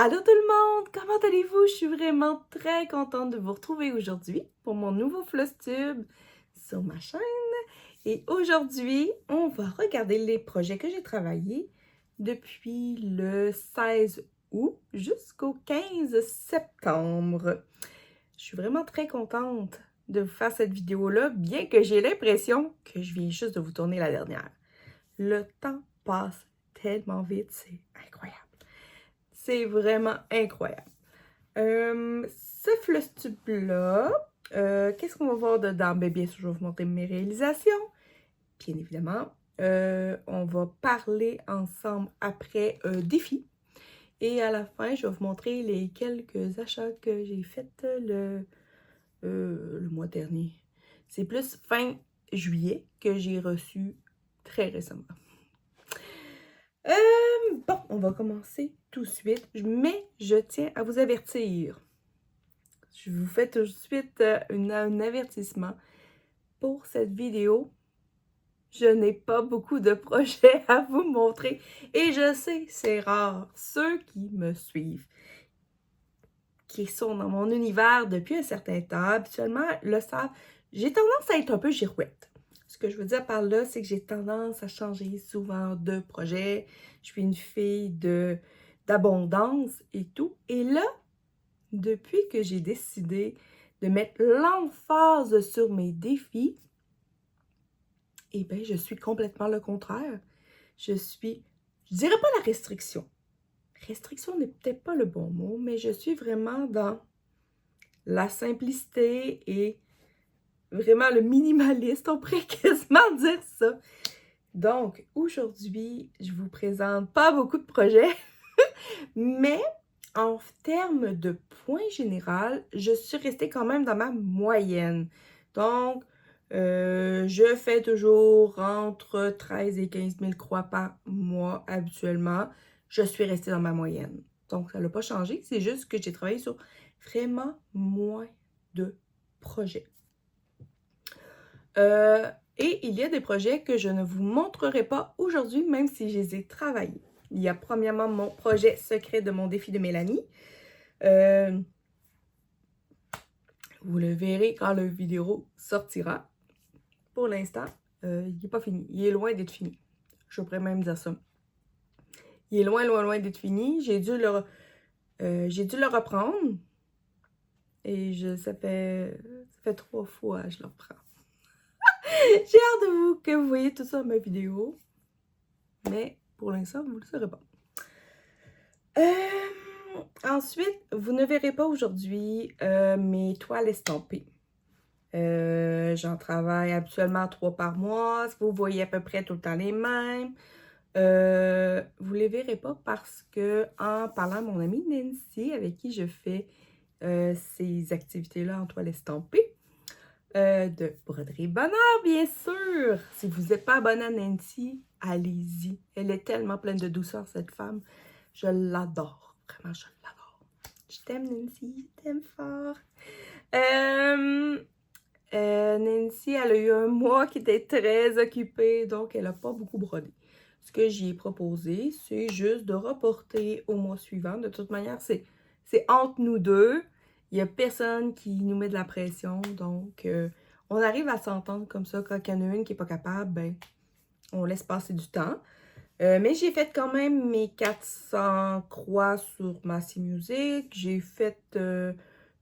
Allô tout le monde, comment allez-vous? Je suis vraiment très contente de vous retrouver aujourd'hui pour mon nouveau Flosstube sur ma chaîne. Et aujourd'hui, on va regarder les projets que j'ai travaillés depuis le 16 août jusqu'au 15 septembre. Je suis vraiment très contente de vous faire cette vidéo-là, bien que j'ai l'impression que je viens juste de vous tourner la dernière. Le temps passe tellement vite, c'est incroyable. C'est vraiment incroyable. Ce Flosstube-là, qu'est-ce qu'on va voir dedans? Bien sûr, je vais vous montrer mes réalisations. Bien évidemment, on va parler ensemble après un défi. Et à la fin, je vais vous montrer les quelques achats que j'ai faits le mois dernier. C'est plus fin juillet que j'ai reçu très récemment. Bon, on va commencer tout de suite, mais je tiens à vous avertir. Je vous fais tout de suite un avertissement. Pour cette vidéo, je n'ai pas beaucoup de projets à vous montrer et je sais, c'est rare. Ceux qui me suivent, qui sont dans mon univers depuis un certain temps, habituellement le savent, j'ai tendance à être un peu girouette. Ce que je veux dire par là, c'est que j'ai tendance à changer souvent de projet. Je suis une fille d'abondance et tout. Et là, depuis que j'ai décidé de mettre l'emphase sur mes défis, eh bien, je suis complètement le contraire. Je dirais pas la restriction. Restriction n'est peut-être pas le bon mot, mais je suis vraiment dans la simplicité et vraiment le minimaliste, on pourrait quasiment dire ça. Donc, aujourd'hui, je vous présente pas beaucoup de projets, mais en termes de point général, je suis restée quand même dans ma moyenne. Donc, je fais toujours entre 13 et 15 000 croix par mois habituellement. Je suis restée dans ma moyenne. Donc, ça n'a pas changé. C'est juste que j'ai travaillé sur vraiment moins de projets. Et il y a des projets que je ne vous montrerai pas aujourd'hui, même si je les ai travaillés. Il y a premièrement mon projet secret de mon défi de Mélanie. Vous le verrez quand la vidéo sortira. Pour l'instant, il n'est pas fini. Il est loin d'être fini. Je pourrais même dire ça. Il est loin, loin, loin d'être fini. J'ai dû le reprendre. Et ça fait 3 fois que je le reprends. J'ai hâte que vous voyez tout ça dans ma vidéo. Mais pour l'instant, vous ne le saurez pas. Ensuite, vous ne verrez pas aujourd'hui mes toiles estampées. J'en travaille habituellement 3 par mois. Vous voyez à peu près tout le temps les mêmes. Vous ne les verrez pas parce que en parlant à mon amie Nancy, avec qui je fais ces activités-là en toile estampée, de broderie bonheur, bien sûr. Si vous n'êtes pas abonné à Nancy, allez-y. Elle est tellement pleine de douceur, cette femme. Je l'adore. Vraiment, je l'adore. Je t'aime, Nancy. Je t'aime fort. Nancy, elle a eu un mois qui était très occupé, donc elle n'a pas beaucoup brodé. Ce que j'y ai proposé, c'est juste de reporter au mois suivant. De toute manière, c'est entre nous deux. Il n'y a personne qui nous met de la pression, donc on arrive à s'entendre comme ça. Quand il y en a une qui n'est pas capable, ben, on laisse passer du temps. Mais j'ai fait quand même mes 400 croix sur Massy Music. J'ai fait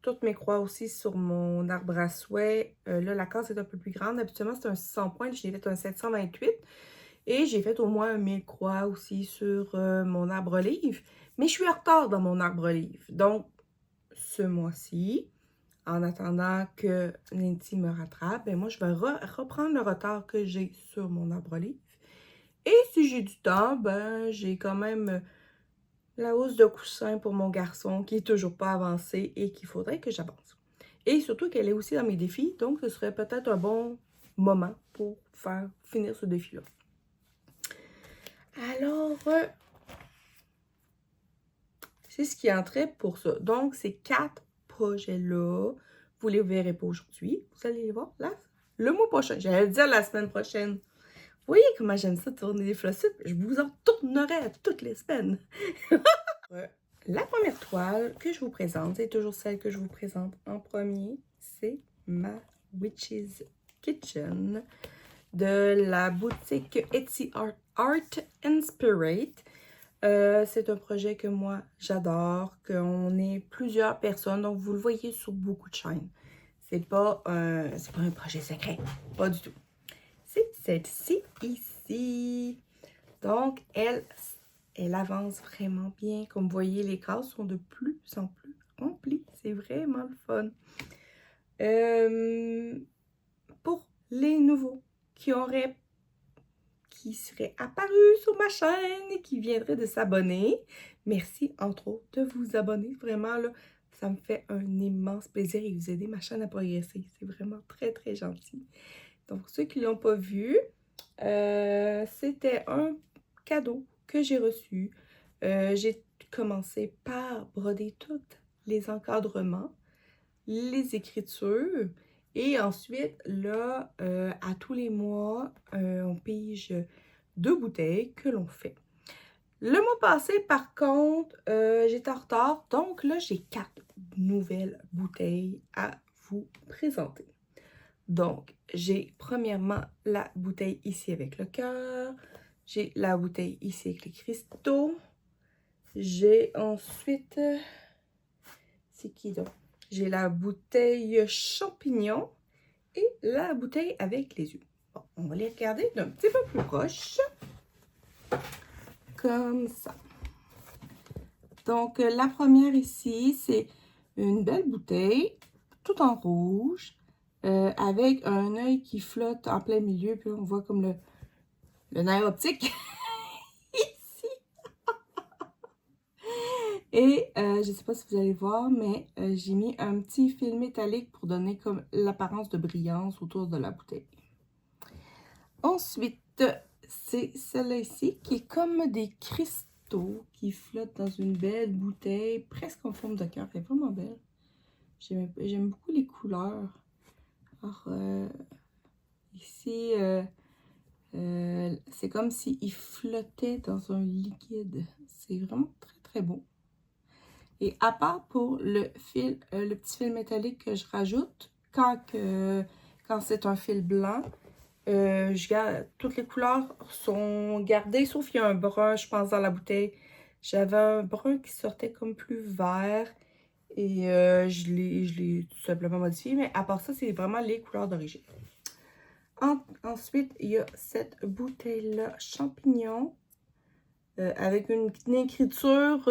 toutes mes croix aussi sur mon arbre à souhait. Là, la case est un peu plus grande. Habituellement, c'est un 600 points. J'ai fait un 728. Et j'ai fait au moins 1000 croix aussi sur mon arbre-livre. Mais je suis en retard dans mon arbre-livre. Donc, ce mois-ci, en attendant que Nancy me rattrape, ben moi, je vais reprendre le retard que j'ai sur mon arbre-livre. Et si j'ai du temps, ben j'ai quand même la housse de coussin pour mon garçon qui est toujours pas avancée et qu'il faudrait que j'avance. Et surtout qu'elle est aussi dans mes défis, donc ce serait peut-être un bon moment pour finir ce défi-là. Alors, c'est ce qui entrait pour ça. Donc, ces 4 projets-là, vous ne les verrez pas aujourd'hui. Vous allez les voir là, le mois prochain. J'allais dire la semaine prochaine. Vous voyez comment j'aime ça tourner des Flosstubes? Je vous en tournerai toutes les semaines. la première toile que je vous présente, c'est toujours celle que je vous présente en premier, c'est ma Witch's Kitchen de la boutique Etsy Art Inspirate. C'est un projet que moi j'adore, qu'on est plusieurs personnes, donc vous le voyez sur beaucoup de chaînes. C'est pas un projet secret, pas du tout. C'est celle-ci ici. Donc elle avance vraiment bien. Comme vous voyez, les cases sont de plus en plus remplies. C'est vraiment le fun. Pour les nouveaux qui seraient apparus sur ma chaîne et qui viendraient de s'abonner, merci entre autres de vous abonner. Vraiment, là, ça me fait un immense plaisir et vous aider ma chaîne à progresser. C'est vraiment très, très gentil. Donc, ceux qui ne l'ont pas vu, c'était un cadeau que j'ai reçu. J'ai commencé par broder tous les encadrements, les écritures, et ensuite, là, à tous les mois, on pige 2 bouteilles que l'on fait. Le mois passé, par contre, j'étais en retard, donc là, j'ai 4 nouvelles bouteilles à vous présenter. Donc, j'ai premièrement la bouteille ici avec le cœur. J'ai la bouteille ici avec les cristaux. J'ai ensuite... c'est qui donc? J'ai la bouteille champignon et la bouteille avec les yeux. Bon, on va les regarder d'un petit peu plus proche. Comme ça. Donc, la première ici, c'est une belle bouteille, tout en rouge. Avec un œil qui flotte en plein milieu, puis on voit comme le nerf optique ici. Et je ne sais pas si vous allez voir, mais j'ai mis un petit fil métallique pour donner comme l'apparence de brillance autour de la bouteille. Ensuite, c'est celle-là ici qui est comme des cristaux qui flottent dans une belle bouteille, presque en forme de cœur. Elle est vraiment belle. J'aime beaucoup les couleurs. Alors, ici, c'est comme s'il flottait dans un liquide. C'est vraiment très, très beau. Et à part pour le petit fil métallique que je rajoute, quand c'est un fil blanc, toutes les couleurs sont gardées, sauf qu'il y a un brun, je pense, dans la bouteille. J'avais un brun qui sortait comme plus vert. Et je l'ai tout simplement modifié. Mais à part ça, c'est vraiment les couleurs d'origine. Ensuite, il y a cette bouteille-là, champignon, avec une écriture.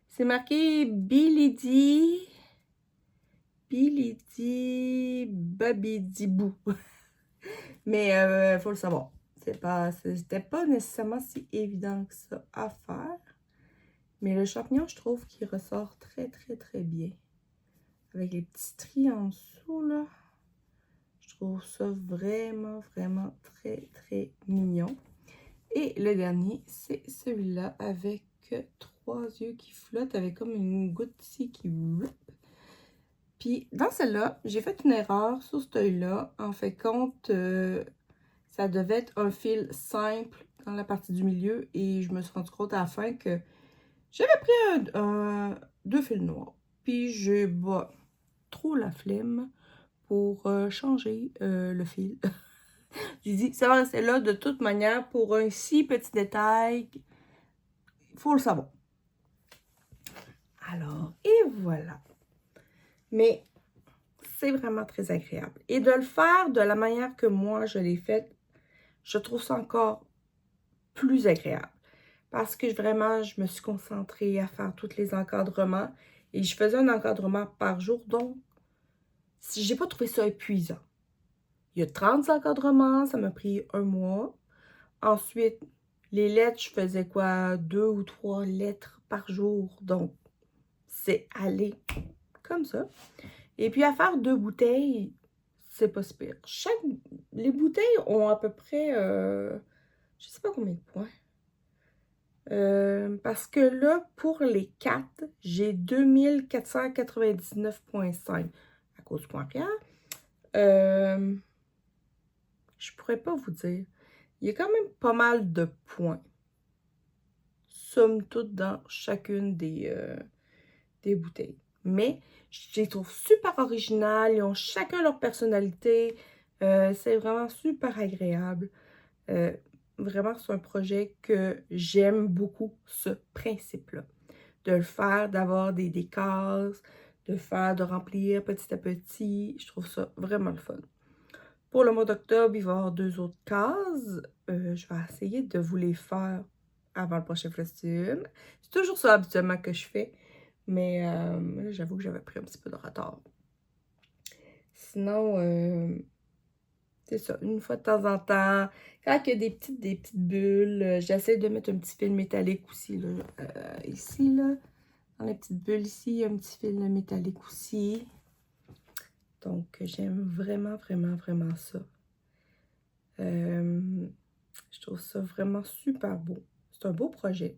C'est marqué Bilidi Babidibou. Mais il faut le savoir. C'était pas nécessairement si évident que ça à faire. Mais le champignon, je trouve qu'il ressort très, très, très bien. Avec les petits tris en dessous, là. Je trouve ça vraiment, vraiment très, très mignon. Et le dernier, c'est celui-là avec 3 yeux qui flottent, avec comme une goutte ici qui rip. Puis, dans celle-là, j'ai fait une erreur sur cet œil-là. En fait, compte, ça devait être un fil simple dans la partie du milieu. Et je me suis rendu compte à la fin que j'avais pris 2 fils noirs. Puis, j'ai trop la flemme pour changer le fil. J'ai dit, ça va rester là de toute manière pour un si petit détail. Il faut le savoir. Alors, et voilà. Mais c'est vraiment très agréable. Et de le faire de la manière que moi je l'ai fait, je trouve ça encore plus agréable. Parce que vraiment, je me suis concentrée à faire tous les encadrements. Et je faisais un encadrement par jour. Donc, j'ai pas trouvé ça épuisant. Il y a 30 encadrements, ça m'a pris 1 mois. Ensuite, les lettres, je faisais quoi? 2 ou 3 lettres par jour. Donc, c'est aller comme ça. Et puis, à faire 2 bouteilles, c'est pas si pire. Les bouteilles ont à peu près, je sais pas combien de points. Parce que là, pour les 4, j'ai 2499,5 à cause du point Pierre. Je pourrais pas vous dire. Il y a quand même pas mal de points somme toute dans chacune des bouteilles. Mais je les trouve super originales, ils ont chacun leur personnalité, c'est vraiment super agréable. Vraiment, c'est un projet que j'aime beaucoup, ce principe-là. De le faire, d'avoir des cases, de remplir petit à petit. Je trouve ça vraiment le fun. Pour le mois d'octobre, il va y avoir 2 autres cases. Je vais essayer de vous les faire avant le prochain festival. C'est toujours ça habituellement que je fais. Mais là, j'avoue que j'avais pris un petit peu de retard. Sinon, c'est ça, une fois de temps en temps, quand il y a des petites bulles, j'essaie de mettre un petit fil métallique aussi, là. Ici, là, dans les petites bulles ici, il y a un petit fil métallique aussi. Donc, j'aime vraiment, vraiment, vraiment ça. Je trouve ça vraiment super beau. C'est un beau projet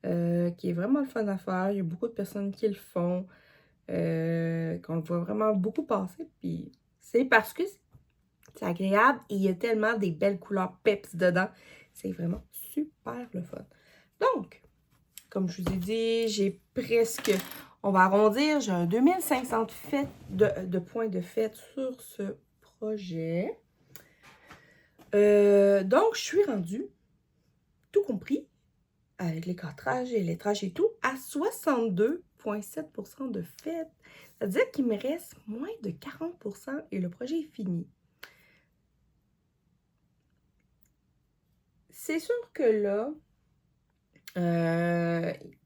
qui est vraiment le fun à faire. Il y a beaucoup de personnes qui le font, qu'on le voit vraiment beaucoup passer. Puis, c'est parce que c'est agréable et il y a tellement des belles couleurs peps dedans. C'est vraiment super le fun. Donc, comme je vous ai dit, j'ai presque, on va arrondir, j'ai un 2500 de points de fête sur ce projet. Donc, je suis rendue, tout compris, avec les cadrages et lettrages et tout, à 62,7% de fête. C'est-à-dire qu'il me reste moins de 40% et le projet est fini. C'est sûr que là,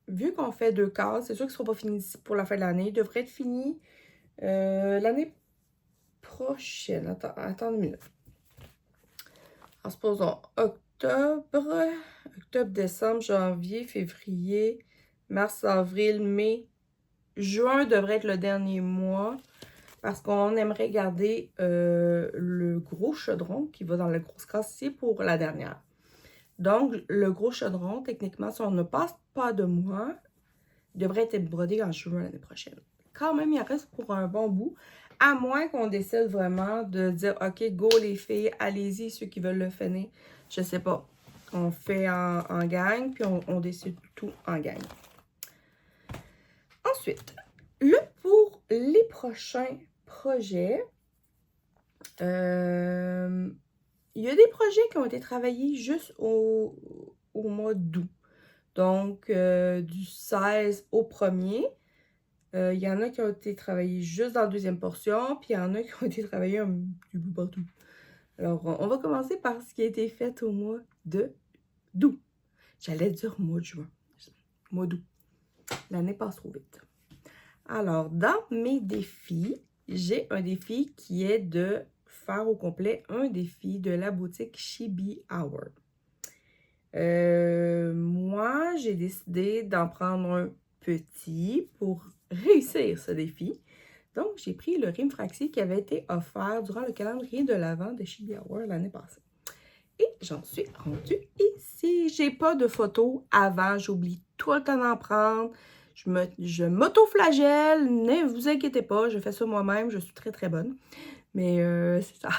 vu qu'on fait 2 cases, c'est sûr qu'il ne sera pas fini pour la fin de l'année. Il devrait être fini l'année prochaine. Attends une minute. Alors, supposons octobre, décembre, janvier, février, mars, avril, mai. Juin devrait être le dernier mois parce qu'on aimerait garder le gros chaudron qui va dans la grosse case ici pour la dernière. Donc, le gros chaudron, techniquement, si on ne passe pas de mois, il devrait être brodé en juin l'année prochaine. Quand même, il en reste pour un bon bout, à moins qu'on décide vraiment de dire « OK, go les filles, allez-y, ceux qui veulent le finir. » Je sais pas. On fait en gang, puis on décide tout en gang. Ensuite, là, pour les prochains projets, il y a des projets qui ont été travaillés juste au mois d'août. Donc, du 16 au 1er. Il y en a qui ont été travaillés juste dans la deuxième portion, puis il y en a qui ont été travaillés un petit peu partout. Alors, on va commencer par ce qui a été fait au mois d'août. J'allais dire mois de juin. Mois d'août. L'année passe trop vite. Alors, dans mes défis, j'ai un défi qui est de faire au complet un défi de la boutique Chibi Hour. Moi, j'ai décidé d'en prendre un petit pour réussir ce défi. Donc, j'ai pris le Rimfraxi qui avait été offert durant le calendrier de l'Avent de Chibi Hour l'année passée. Et j'en suis rendue ici. J'ai pas de photos avant, j'oublie tout le temps d'en prendre. Je m'auto-flagelle, ne vous inquiétez pas, je fais ça moi-même, je suis très très bonne. Mais c'est ça.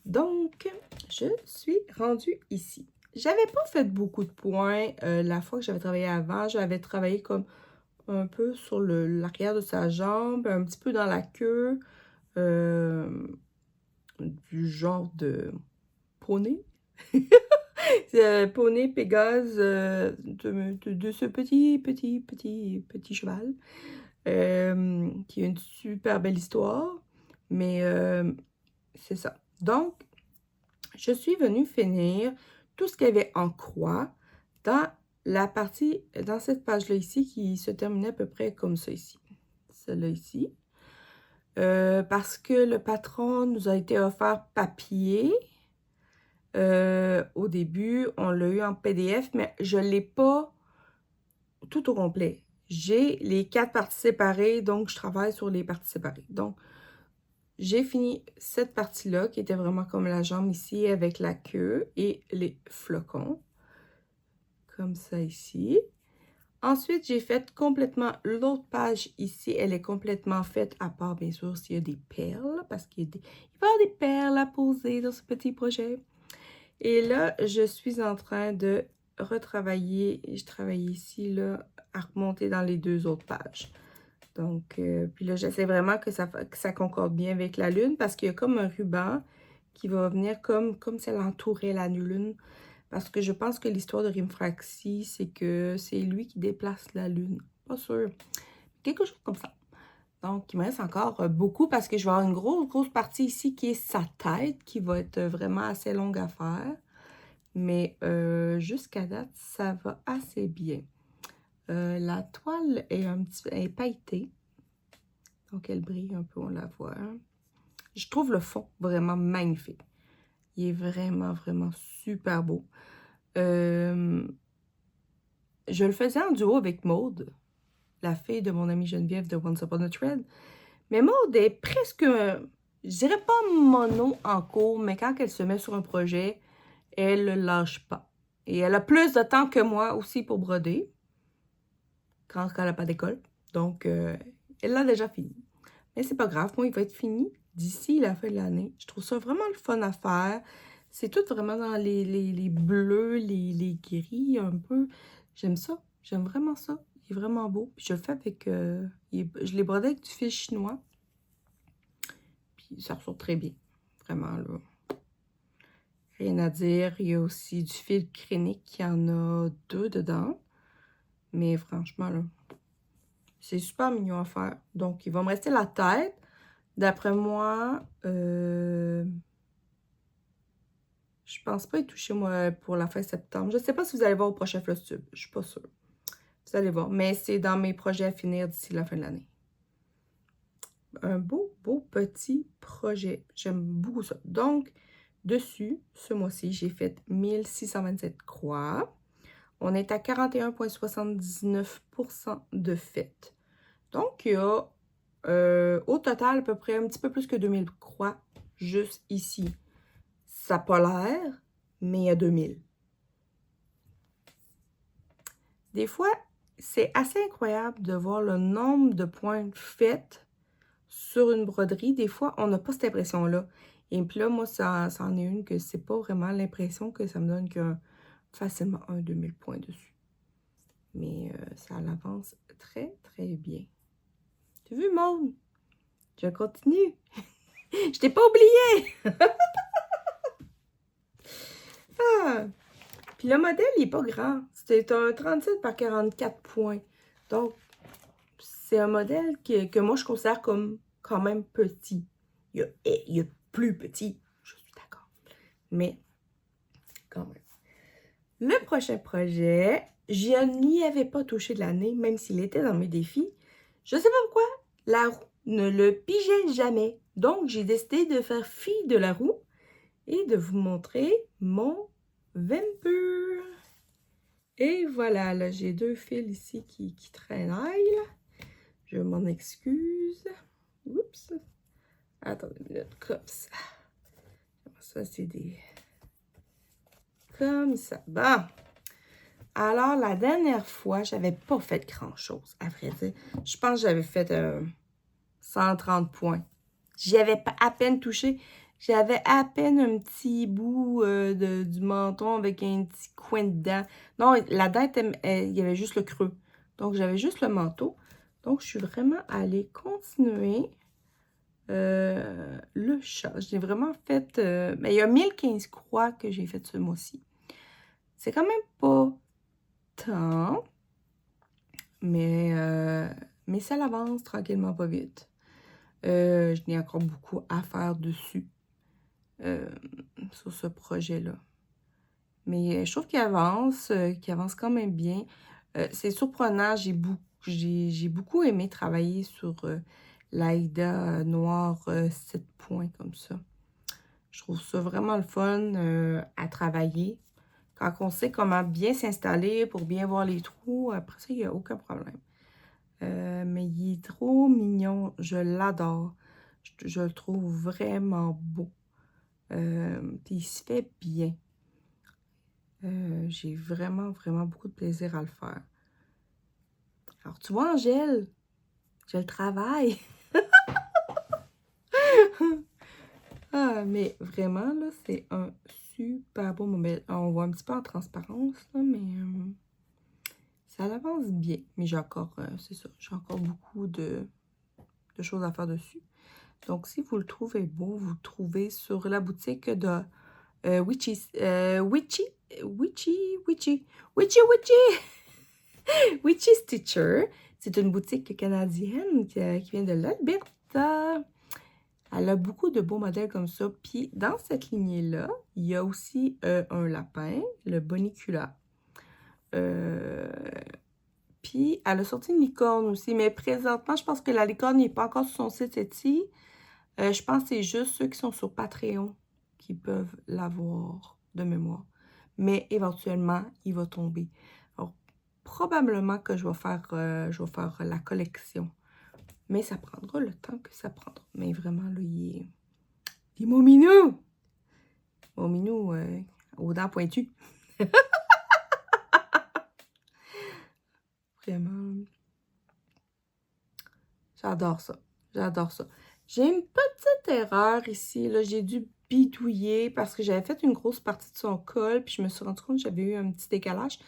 Donc, je suis rendue ici. J'avais pas fait beaucoup de points la fois que j'avais travaillé avant. J'avais travaillé comme un peu sur l'arrière de sa jambe, un petit peu dans la queue, du genre de poney. Poney Pégase de ce petit cheval qui a une super belle histoire. Mais c'est ça. Donc, je suis venue finir tout ce qu'il y avait en croix dans la partie, dans cette page-là ici qui se terminait à peu près comme ça ici. Celle-là ici. Parce que le patron nous a été offert papier. Au début, on l'a eu en PDF, mais je ne l'ai pas tout au complet. J'ai les 4 parties séparées, donc je travaille sur les parties séparées. Donc, j'ai fini cette partie-là, qui était vraiment comme la jambe ici, avec la queue et les flocons. Comme ça ici. Ensuite, j'ai fait complètement l'autre page ici. Elle est complètement faite, à part, bien sûr, s'il y a des perles, parce qu'il va y avoir des perles à poser dans ce petit projet. Et là, je suis en train de retravailler. Je travaille ici, là, à remonter dans les 2 autres pages. Donc, puis là, j'essaie vraiment que ça concorde bien avec la lune parce qu'il y a comme un ruban qui va venir comme si elle entourait la lune. Parce que je pense que l'histoire de Rimfraxi, c'est que c'est lui qui déplace la lune. Pas sûr. Quelque chose comme ça. Donc, il me reste encore beaucoup parce que je vais avoir une grosse partie ici qui est sa tête, qui va être vraiment assez longue à faire. Mais jusqu'à date, ça va assez bien. La toile est pailletée. Donc, elle brille un peu, on la voit. Je trouve le fond vraiment magnifique. Il est vraiment, vraiment super beau. Je le faisais en duo avec Maude, la fille de mon amie Geneviève de Once Upon a Thread. Mais Maude est presque, je dirais pas mono en cours, mais quand elle se met sur un projet, elle ne lâche pas. Et elle a plus de temps que moi aussi pour broder, quand elle n'a pas d'école. Donc, elle l'a déjà fini. Mais c'est pas grave, moi, il va être fini d'ici la fin de l'année. Je trouve ça vraiment le fun à faire. C'est tout vraiment dans les bleus, les gris un peu. J'aime ça. J'aime vraiment ça. Il est vraiment beau. Puis je le fais avec... je l'ai brodé avec du fil chinois. Puis ça ressort très bien. Vraiment, là. Rien à dire. Il y a aussi du fil crénique. Il y en a 2 dedans. Mais franchement, là, c'est super mignon à faire. Donc, il va me rester la tête. D'après moi, je pense pas y toucher, moi, pour la fin septembre. Je sais pas si vous allez voir au prochain Flostube. Je suis pas sûre. Vous allez voir. Mais c'est dans mes projets à finir d'ici la fin de l'année. Un beau petit projet. J'aime beaucoup ça. Donc, dessus, ce mois-ci, j'ai fait 1627 croix. On est à 41,79% de fait. Donc, il y a au total à peu près un petit peu plus que 2000 croix juste ici. Ça n'a pas l'air, mais il y a 2000. Des fois, c'est assez incroyable de voir le nombre de pointes faites sur une broderie. Des fois, on n'a pas cette impression-là. Et puis là, moi, ça en est une que c'est pas vraiment l'impression que ça me donne qu'il y a facilement 2000 points dessus. Mais ça avance très, très bien. Tu as vu, Maude? Je continue. Je t'ai pas oublié! Ah! Puis le modèle, il n'est pas grand. C'est un 37 par 44 points. Donc, c'est un modèle que moi, je considère comme quand même petit. Il y a plus petit, je suis d'accord. Mais, quand même. Le prochain projet, je n'y avais pas touché de l'année, même s'il était dans mes défis. Je ne sais pas pourquoi, la roue ne le pigeait jamais. Donc, j'ai décidé de faire fi de la roue et de vous montrer mon Vampire. Et voilà, là, j'ai 2 fils ici qui traînaillent. Je m'en excuse. Oups. Attendez une minute, comme ça. Ça, c'est des... Comme ça. Bon. Alors, la dernière fois, j'avais pas fait grand-chose, à vrai dire. Je pense que j'avais fait 130 points. J'y avais à peine touché. J'avais à peine un petit bout du menton avec un petit coin de dent. Non, la dent, il y avait juste le creux. Donc, j'avais juste le manteau. Donc, je suis vraiment allée continuer le chat. J'ai vraiment fait... mais il y a 1015 croix que j'ai faites ce mois-ci. C'est quand même pas tant, mais ça l'avance tranquillement, pas vite. Je n'ai encore beaucoup à faire dessus. Sur ce projet-là. Mais je trouve qu'il avance quand même bien. C'est surprenant, j'ai beaucoup aimé travailler sur l'Aïda noire 7 points comme ça. Je trouve ça vraiment le fun à travailler. Quand on sait comment bien s'installer pour bien voir les trous, après ça, il n'y a aucun problème. Mais il est trop mignon, je l'adore. Je le trouve vraiment beau. Puis il se fait bien. J'ai vraiment, vraiment beaucoup de plaisir à le faire. Alors, tu vois, Angèle, je le travaille. Ah, mais vraiment, là, c'est un super beau. Mais on voit un petit peu en transparence, là, mais ça avance bien. Mais j'ai encore, c'est ça, j'ai encore beaucoup de choses à faire dessus. Donc, si vous le trouvez beau, vous le trouvez sur la boutique de Witchy Stitcher. C'est une boutique canadienne qui vient de l'Alberta. Elle a beaucoup de beaux modèles comme ça. Puis, dans cette lignée-là, il y a aussi un lapin, le Bonicula. Puis, elle a sorti une licorne aussi. Mais présentement, je pense que la licorne n'est pas encore sur son site Etsy. Je pense que c'est juste ceux qui sont sur Patreon qui peuvent l'avoir de mémoire. Mais éventuellement, il va tomber. Alors, probablement que je vais faire la collection. Mais ça prendra le temps que ça prendra. Mais vraiment, là, il est mon minou! Mon minou aux dents pointues. Vraiment. J'adore ça. J'adore ça. J'ai une petite erreur ici. Là, j'ai dû bidouiller parce que j'avais fait une grosse partie de son col. Puis je me suis rendu compte que j'avais eu un petit décalage.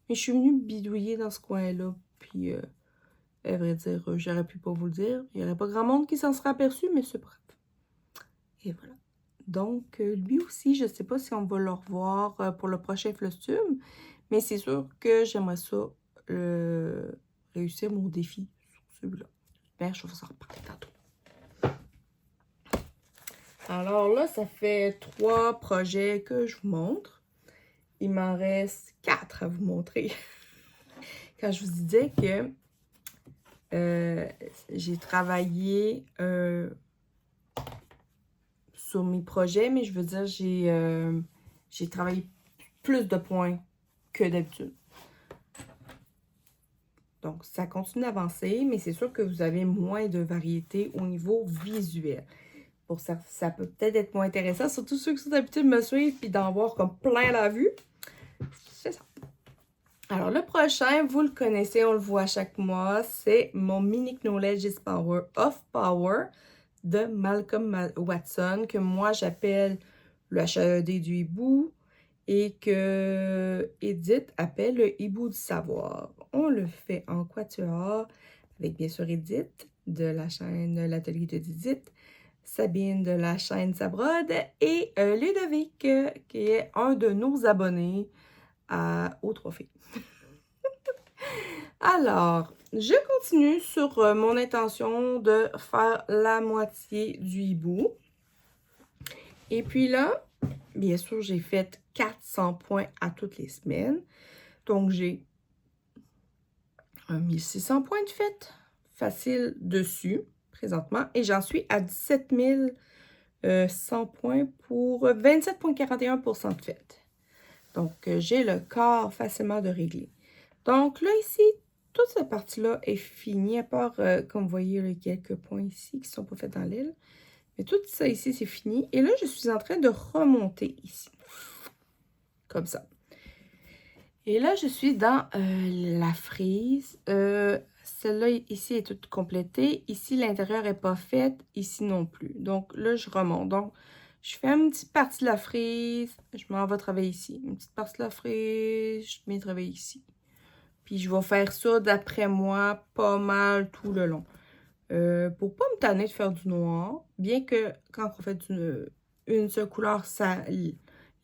Mais je suis venue bidouiller dans ce coin-là. Puis, à vrai dire, j'aurais pu pas vous le dire. Il n'y aurait pas grand monde qui s'en serait aperçu, mais c'est bref. Et voilà. Donc, lui aussi, je ne sais pas si on va le revoir pour le prochain Flostume. Mais c'est sûr que j'aimerais ça réussir mon défi sur celui-là. Ben, je vais vous en reparler tantôt. Alors là, ça fait 3 projets que je vous montre. Il m'en reste 4 à vous montrer. Quand je vous disais que j'ai travaillé sur mes projets, mais je veux dire, j'ai travaillé plus de points que d'habitude. Donc, ça continue d'avancer, mais c'est sûr que vous avez moins de variété au niveau visuel. Pour ça, ça peut peut-être être moins intéressant, surtout ceux qui sont habitués de me suivre et d'en voir comme plein la vue. C'est ça. Alors, le prochain, vous le connaissez, on le voit chaque mois, c'est mon Mini Knowledge is Power of Power de Malcolm Watson, que moi j'appelle le HAED du hibou et que Edith appelle le hibou du savoir. On le fait en quatuor avec bien sûr Edith de la chaîne L'Atelier de Didith, Sabine de la chaîne Sabrode et Ludovic qui est un de nos abonnés au trophée. Alors, je continue sur mon intention de faire la moitié du hibou. Et puis là, bien sûr, j'ai fait 400 points à toutes les semaines. Donc, j'ai 1600 points de fait facile dessus présentement. Et j'en suis à 17 100 points pour 27,41% de fait. Donc, j'ai le quart facilement de régler. Donc, là, ici, toute cette partie-là est finie, à part, comme vous voyez, les quelques points ici qui ne sont pas faits dans l'île. Mais tout ça ici, c'est fini. Et là, je suis en train de remonter ici. Comme ça. Et là, je suis dans la frise. Celle-là, ici, est toute complétée. Ici, l'intérieur n'est pas fait. Ici non plus. Donc, là, je remonte. Donc, je fais une petite partie de la frise. Je m'en vais travailler ici. Une petite partie de la frise. Je mets travailler ici. Puis, je vais faire ça, d'après moi, pas mal tout le long. Pour pas me tanner de faire du noir, bien que quand on fait une seule couleur,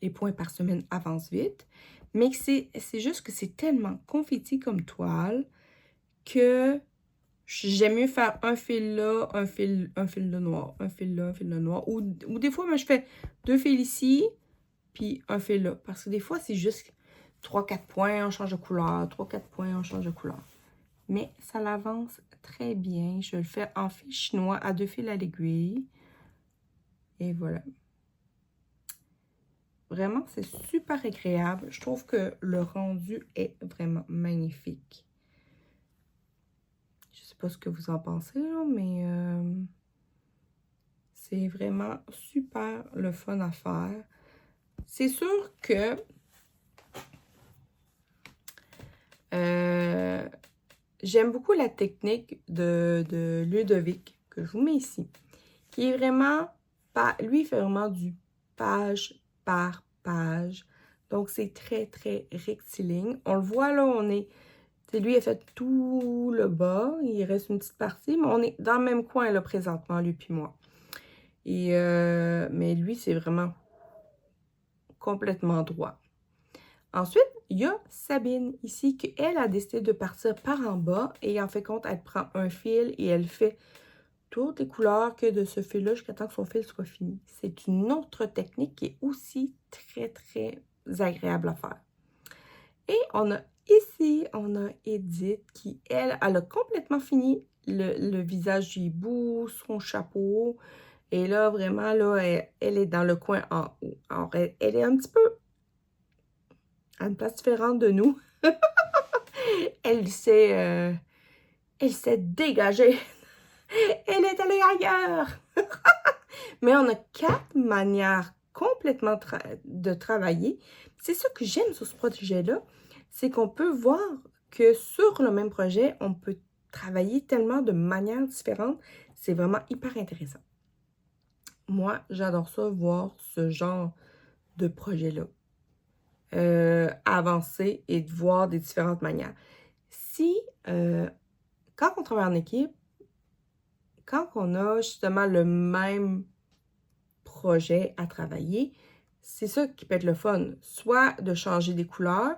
les points par semaine avancent vite. Mais c'est juste que c'est tellement confetti comme toile que j'aime mieux faire un fil là, un fil de noir, un fil là, un fil de noir. Ou des fois, moi, je fais 2 fils ici, puis un fil là. Parce que des fois, c'est juste 3-4 points, on change de couleur. 3-4 points, on change de couleur. Mais ça l'avance très bien. Je le fais en fil chinois à 2 fils à l'aiguille. Et voilà. Vraiment, c'est super agréable. Je trouve que le rendu est vraiment magnifique. Je sais pas ce que vous en pensez, là, mais c'est vraiment super le fun à faire. C'est sûr que j'aime beaucoup la technique de Ludovic, que je vous mets ici, qui est vraiment, lui, il fait vraiment du page par pages. Donc, c'est très, très rectiligne. On le voit là, on est... lui, il a fait tout le bas. Il reste une petite partie, mais on est dans le même coin là présentement, lui puis moi. Et, mais lui, c'est vraiment complètement droit. Ensuite, il y a Sabine ici, qu'elle a décidé de partir par en bas. Et en fait compte, elle prend un fil et elle fait toutes les couleurs que de ce fil-là jusqu'à temps que son fil soit fini. C'est une autre technique qui est aussi très, très agréable à faire. Et on a ici, on a Edith qui, elle a complètement fini le visage du hibou, son chapeau. Et là, vraiment, là, elle est dans le coin en haut. Alors, elle est un petit peu à une place différente de nous. Elle s'est dégagée. Elle est allée ailleurs. Mais on a 4 manières complètement de travailler. C'est ça que j'aime sur ce projet-là, c'est qu'on peut voir que sur le même projet, on peut travailler tellement de manières différentes. C'est vraiment hyper intéressant. Moi, j'adore ça, voir ce genre de projet-là. Avancer et de voir des différentes manières. Si, quand on travaille en équipe, quand on a justement le même projet à travailler, c'est ça qui peut être le fun. Soit de changer des couleurs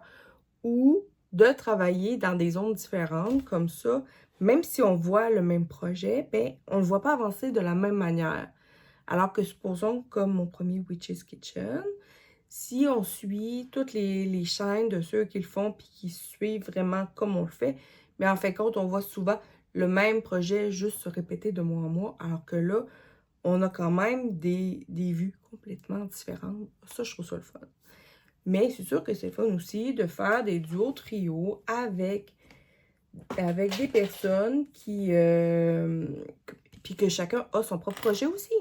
ou de travailler dans des zones différentes comme ça. Même si on voit le même projet, ben, on ne le voit pas avancer de la même manière. Alors que supposons, comme mon premier Witch's Kitchen, si on suit toutes les chaînes de ceux qui le font puis qui suivent vraiment comme on le fait, mais en fin de compte, on voit souvent le même projet juste se répéter de mois en mois, alors que là, on a quand même des vues complètement différentes. Ça, je trouve ça le fun. Mais c'est sûr que c'est le fun aussi de faire des duos trios avec des personnes qui... puis que chacun a son propre projet aussi.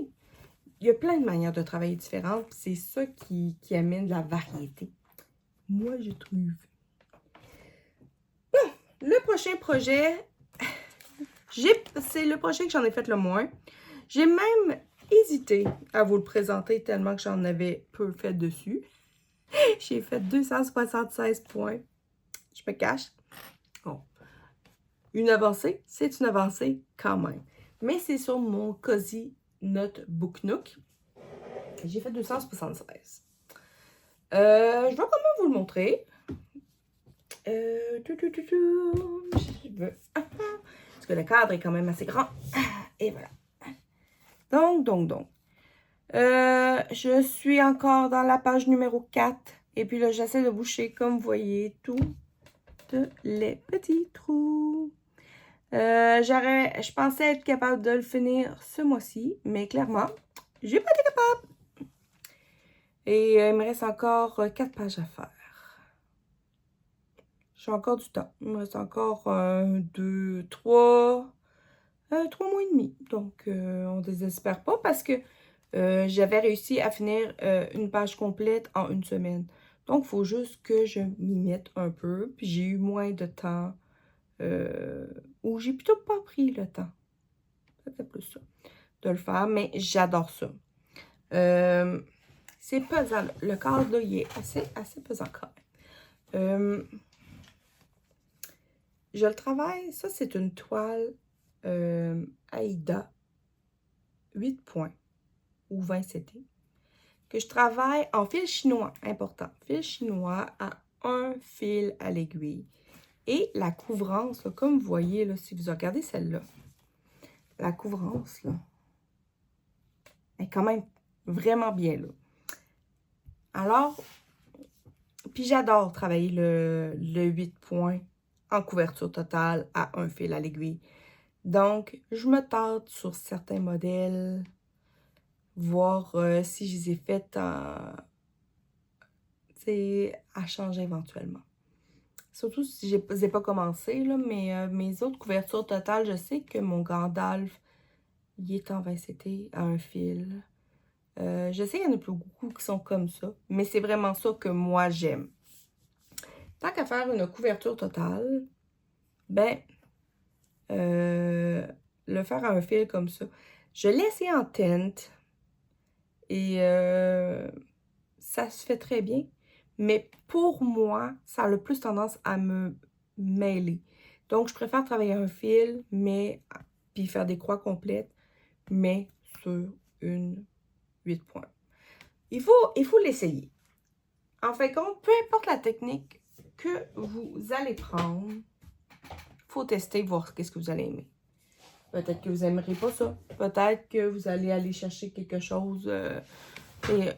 Il y a plein de manières de travailler différentes. C'est ça qui amène de la variété. Moi, je trouve. Bon, le prochain projet, c'est le projet que j'en ai fait le moins. J'ai même hésité à vous le présenter tellement que j'en avais peu fait dessus. J'ai fait 276 points. Je me cache. Bon. Une avancée, c'est une avancée quand même. Mais c'est sur mon Cozy Notebook Nook. J'ai fait 276. Je vais quand même vous le montrer. Je veux. Parce que le cadre est quand même assez grand. Et voilà. Donc. Je suis encore dans la page numéro 4. Et puis là, j'essaie de boucher, comme vous voyez, tous les petits trous. Je pensais être capable de le finir ce mois-ci, mais clairement, j'ai pas été capable. Et il me reste encore 4 pages à faire. J'ai encore du temps. Il me reste encore 2, 3 mois et demi. Donc, on ne désespère pas parce que j'avais réussi à finir une page complète en une semaine. Donc, il faut juste que je m'y mette un peu. Puis, j'ai eu moins de temps. Ou j'ai plutôt pas pris le temps. C'était plus ça. De le faire. Mais j'adore ça. C'est pesant. Le cadre, là, il est assez pesant quand même. Je le travaille. Ça, c'est une toile Aïda 8 points ou 20 CT que je travaille en fil chinois. Important. Fil chinois à un fil à l'aiguille. Et la couvrance, là, comme vous voyez, là, si vous regardez celle-là, la couvrance, là, est quand même vraiment bien là. Alors, puis j'adore travailler le 8 points en couverture totale à un fil à l'aiguille. Donc, je me tâte sur certains modèles, voir si je les ai faites à changer éventuellement. Surtout si je les ai pas commencé, là, mais mes autres couvertures totales, je sais que mon Gandalf, il est en 20 CT à un fil. Je sais qu'il y en a plus beaucoup qui sont comme ça, mais c'est vraiment ça que moi j'aime. Tant qu'à faire une couverture totale, ben, le faire à un fil comme ça. Je l'ai essayé en teinte et ça se fait très bien. Mais pour moi, ça a le plus tendance à me mêler. Donc, je préfère travailler un fil, puis faire des croix complètes, mais sur une 8 points. Il faut l'essayer. En fin de compte, peu importe la technique que vous allez prendre, il faut tester, voir qu'est-ce que vous allez aimer. Peut-être que vous n'aimerez pas ça. Peut-être que vous allez aller chercher quelque chose et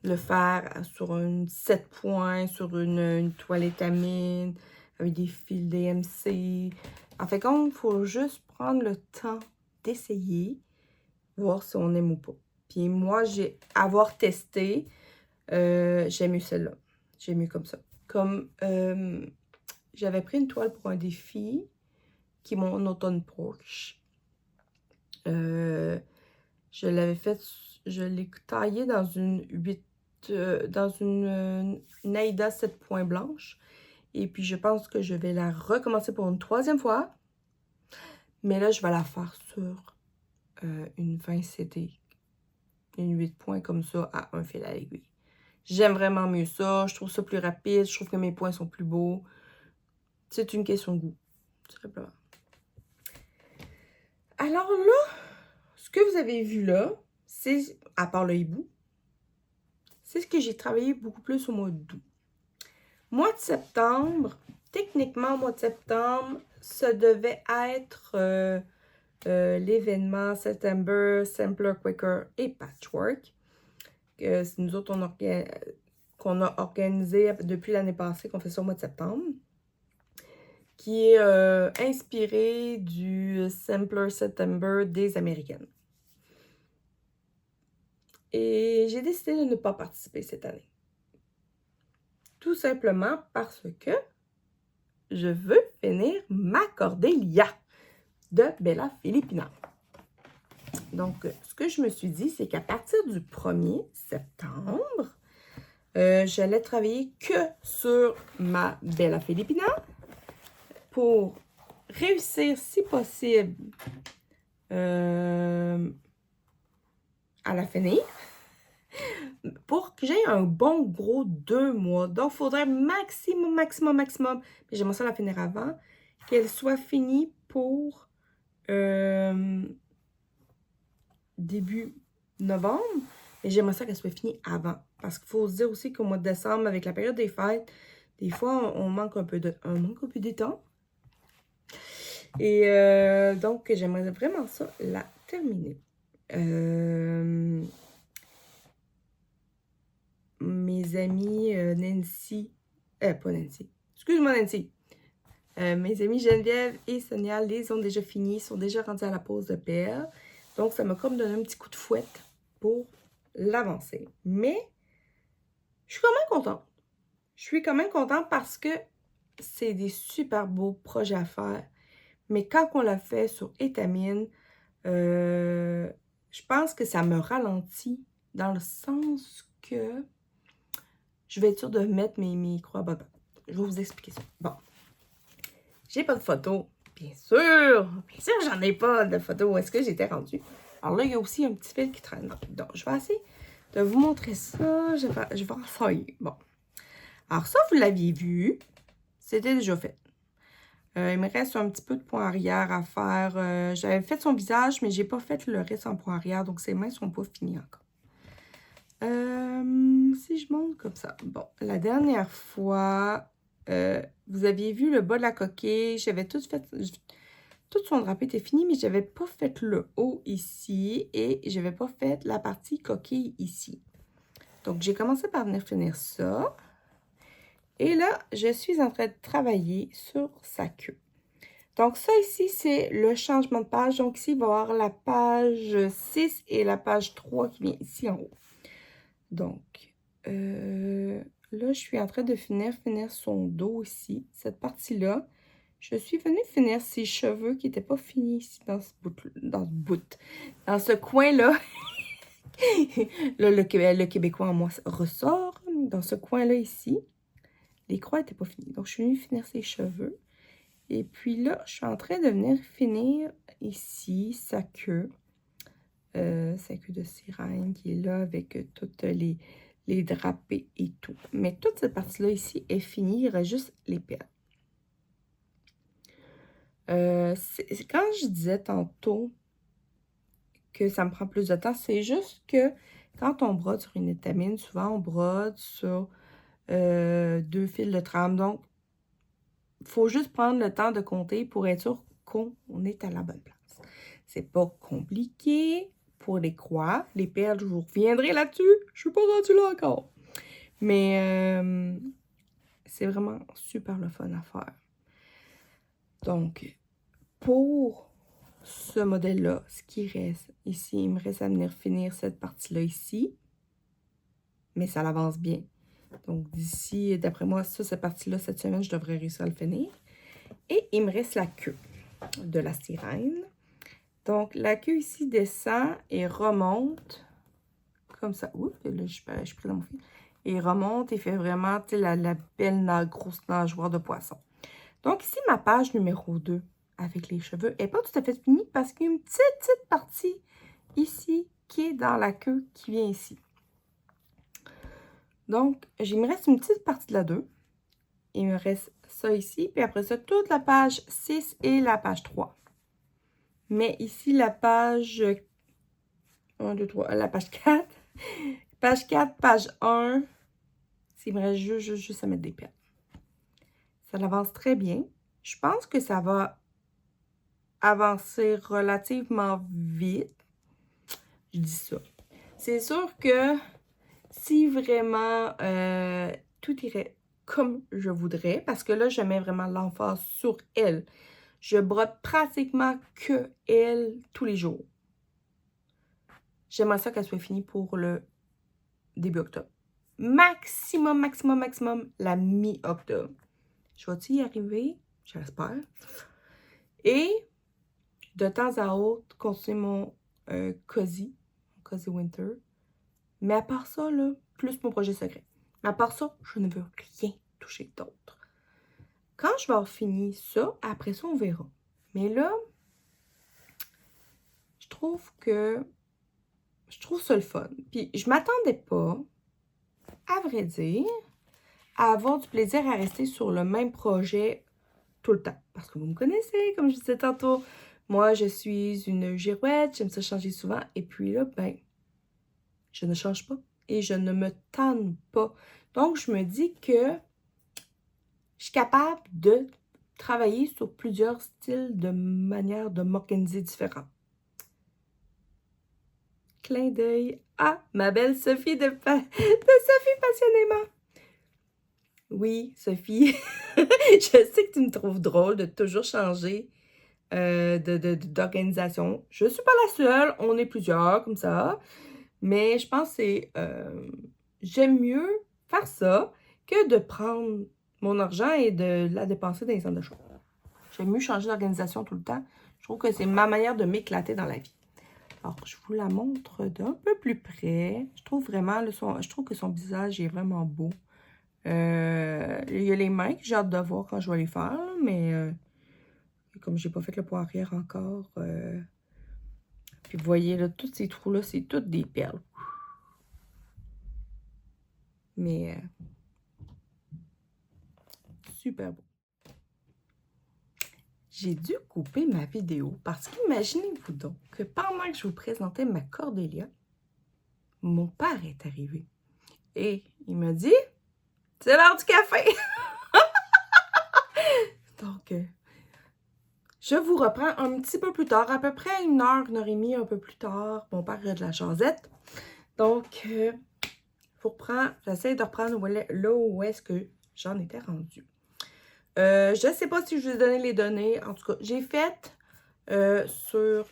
le faire sur une 7 points, sur une toile étamine, avec des fils DMC. En fait, comme il faut juste prendre le temps d'essayer, voir si on aime ou pas. Puis moi, avoir testé, j'aime mieux celle-là. J'aime mieux comme ça. Comme j'avais pris une toile pour un défi, qui est mon automne Porsche. Je l'avais fait, je l'ai taillé dans une 8, dans une Naïda 7 points blanche. Et puis, je pense que je vais la recommencer pour une 3e fois. Mais là, je vais la faire sur une 20 CD. Une 8 points comme ça à un fil à l'aiguille. J'aime vraiment mieux ça. Je trouve ça plus rapide. Je trouve que mes points sont plus beaux. C'est une question de goût, tout simplement. Alors là, ce que vous avez vu là, c'est, à part le hibou, c'est ce que j'ai travaillé beaucoup plus au mois d'août. Mois de septembre, techniquement, mois de septembre, ça devait être l'événement September, Simpler, Quicker et Patchwork. C'est nous autres, qu'on a organisé depuis l'année passée, qu'on fait ça au mois de septembre, qui est inspiré du Simpler September des Américaines. Et j'ai décidé de ne pas participer cette année. Tout simplement parce que je veux finir ma Cordélia de Bella Filipina. Donc, ce que je me suis dit, c'est qu'à partir du 1er septembre, j'allais travailler que sur ma Bella Filipina pour réussir, si possible, à la finir. Pour que j'aie un bon gros 2 mois. Donc, il faudrait maximum, mais j'aimerais ça la finir avant, qu'elle soit finie pour début novembre. Mais j'aimerais ça qu'elle soit finie avant. Parce qu'il faut se dire aussi qu'au mois de décembre, avec la période des fêtes, des fois, on manque un peu de temps. Et donc, j'aimerais vraiment ça la terminer. Mes amis Nancy, pas Nancy, excuse-moi Nancy. Mes amis Geneviève et Sonia les ont déjà finis, sont déjà rendus à la pause de paire. Donc, ça m'a comme donné un petit coup de fouette pour l'avancer. Mais, je suis quand même contente. Je suis quand même contente parce que c'est des super beaux projets à faire. Mais quand on l'a fait sur étamine, je pense que ça me ralentit dans le sens que je vais être sûre de mettre mes croix bas. Je vais vous expliquer ça. Bon. J'ai pas de photo. Bien sûr, j'en ai pas de photo où est-ce que j'étais rendue. Alors là, il y a aussi un petit fil qui traîne. Donc, je vais essayer de vous montrer ça. Je vais essayer. Bon. Alors ça, vous l'aviez vu. C'était déjà fait. Il me reste un petit peu de point arrière à faire. J'avais fait son visage, mais j'ai pas fait le reste en point arrière. Donc, ses mains sont pas finies encore. Si je monte comme ça. Bon, la dernière fois, vous aviez vu le bas de la coquille. J'avais tout fait. Tout son drapé était fini, mais j'avais pas fait le haut ici et j'avais pas fait la partie coquille ici. Donc, j'ai commencé par venir finir ça. Et là, je suis en train de travailler sur sa queue. Donc, ça ici, c'est le changement de page. Donc, ici, il va y avoir la page 6 et la page 3 qui vient ici en haut. Donc, là, je suis en train de finir son dos ici, cette partie-là. Je suis venue finir ses cheveux qui n'étaient pas finis ici dans ce coin-là. Là, le Québécois en moi ressort. Dans ce coin-là ici, les croix n'étaient pas finies. Donc, je suis venue finir ses cheveux. Et puis là, je suis en train de venir finir ici sa queue. sa queue de sirène qui est là avec toutes les drapés et tout. Mais toute cette partie-là ici est finie, il reste juste les perles. Quand je disais tantôt que ça me prend plus de temps, c'est juste que quand on brode sur une étamine, souvent on brode sur 2 fils de trame. Donc, il faut juste prendre le temps de compter pour être sûr qu'on est à la bonne place. C'est pas compliqué pour les croix. Les perles, je vous reviendrai là-dessus. Je suis pas rendue là encore. Mais c'est vraiment super le fun à faire. Donc, pour ce modèle-là, ce qui reste ici, il me reste à venir finir cette partie-là ici. Mais ça l'avance bien. Donc, d'ici, d'après moi, cette partie-là, cette semaine, je devrais réussir à le finir. Et il me reste la queue de la sirène. Donc, la queue ici descend et remonte comme ça. Oups, là, je suis pris dans mon fil. Et remonte et fait vraiment, tu sais, la belle grosse nageoire de poisson. Donc, ici, ma page numéro 2 avec les cheveux n'est pas tout à fait finie parce qu'il y a une petite partie ici qui est dans la queue qui vient ici. Donc, il me reste une petite partie de la 2. Il me reste ça ici. Puis après ça, toute la page 6 et la page 3. Mais ici, la page 1, 2, 3, la page 4. Page 4, page 1. Il me reste juste à mettre des perles. Ça avance très bien. Je pense que ça va avancer relativement vite. Je dis ça. C'est sûr que si vraiment tout irait comme je voudrais, parce que là, je mets vraiment l'emphase sur elle. Je brode pratiquement que elle tous les jours. J'aimerais ça qu'elle soit finie pour le début octobre. Maximum, la mi-octobre. Je vais-tu y arriver? J'espère. Et de temps à autre, continuer mon Cozy Winter. Mais à part ça, là, plus mon projet secret. Mais à part ça, je ne veux rien toucher d'autre. Quand je vais avoir fini ça, après ça, on verra. Mais là, je trouve ça le fun. Puis je m'attendais pas, à vrai dire, à avoir du plaisir à rester sur le même projet tout le temps. Parce que vous me connaissez, comme je disais tantôt. Moi, je suis une girouette, j'aime ça changer souvent. Et puis là, ben, je ne change pas. Et je ne me tanne pas. Donc, je me dis que je suis capable de travailler sur plusieurs styles de manière de m'organiser différents. Clin d'œil à ma belle Sophie de Sophie Passionnément. Oui, Sophie, je sais que tu me trouves drôle de toujours changer d'organisation. Je ne suis pas la seule, on est plusieurs comme ça. Mais je pense que c'est... j'aime mieux faire ça que de prendre mon argent et de la dépenser dans les centres de choses. J'aime mieux changer d'organisation tout le temps. Je trouve que c'est ma manière de m'éclater dans la vie. Alors, je vous la montre d'un peu plus près. Je trouve vraiment, je trouve que son visage est vraiment beau. Il y a les mains que j'ai hâte de voir quand je vais les faire, là, mais comme j'ai pas fait le pot arrière encore. Puis vous voyez, là, tous ces trous-là, c'est toutes des perles. Mais super beau. J'ai dû couper ma vidéo parce qu'imaginez-vous donc que pendant que je vous présentais ma Cordélia, mon père est arrivé. Et il m'a dit, c'est l'heure du café! Donc, je vous reprends un petit peu plus tard, à peu près 1 heure et demie, un peu plus tard. Mon père a de la jasette. Donc, j'essaie de reprendre là où est-ce que j'en étais rendue. Je ne sais pas si je vous ai donné les données. En tout cas, j'ai fait sur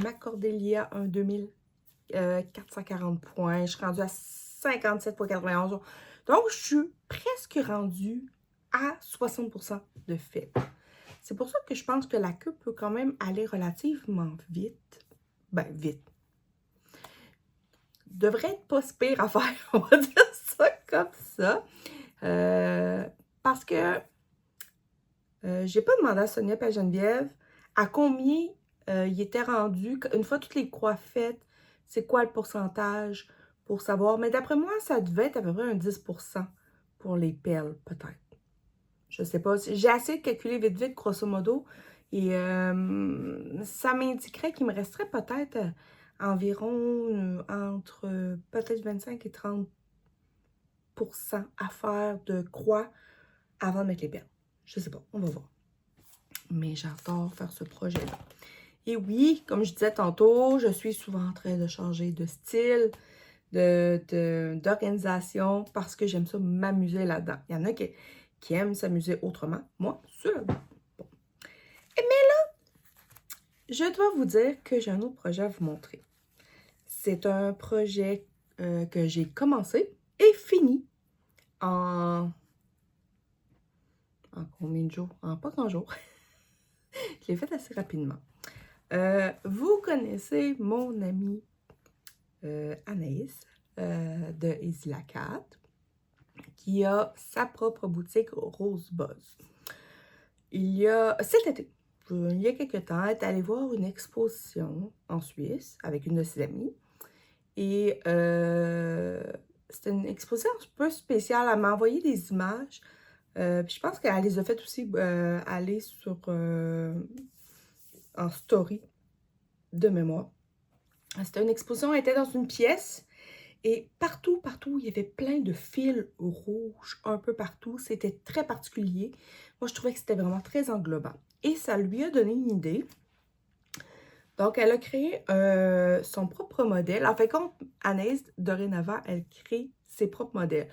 ma Cordélia un 2440 points. Je suis rendue à 57,91. Donc, je suis presque rendue à 60% de fait. C'est pour ça que je pense que la queue peut quand même aller relativement vite. Ben, vite. Devrait être pas si pire à faire, on va dire ça comme ça. Parce que j'ai pas demandé à Sonia et à Geneviève à combien il était rendu, une fois toutes les croix faites, c'est quoi le pourcentage pour savoir. Mais d'après moi, ça devait être à peu près un 10% pour les perles, peut-être. Je sais pas. J'ai essayé de calculer vite, vite, grosso modo. Et ça m'indiquerait qu'il me resterait peut-être environ entre peut-être 25 et 30% à faire de croix avant de mettre les perles. Je sais pas, on va voir. Mais j'adore faire ce projet-là. Et oui, comme je disais tantôt, je suis souvent en train de changer de style, d'organisation, parce que j'aime ça m'amuser là-dedans. Il y en a qui aiment s'amuser autrement. Moi, seul. Bon. Mais là, je dois vous dire que j'ai un autre projet à vous montrer. C'est un projet que j'ai commencé et fini en combien de jours? En pas grand jour. Je l'ai fait assez rapidement. Vous connaissez mon amie Anaïs de Easy La Cat, qui a sa propre boutique Rose Buzz. Cet été, il y a quelques temps, elle est allée voir une exposition en Suisse avec une de ses amies. Et c'était une exposition un peu spéciale. Elle m'a envoyé des images. Puis je pense qu'elle les a fait aussi aller sur en story de mémoire. C'était une exposition, elle était dans une pièce. Et partout, il y avait plein de fils rouges un peu partout. C'était très particulier. Moi, je trouvais que c'était vraiment très englobant. Et ça lui a donné une idée. Donc, elle a créé son propre modèle. En fait, comme Anaïs, dorénavant, elle crée ses propres modèles.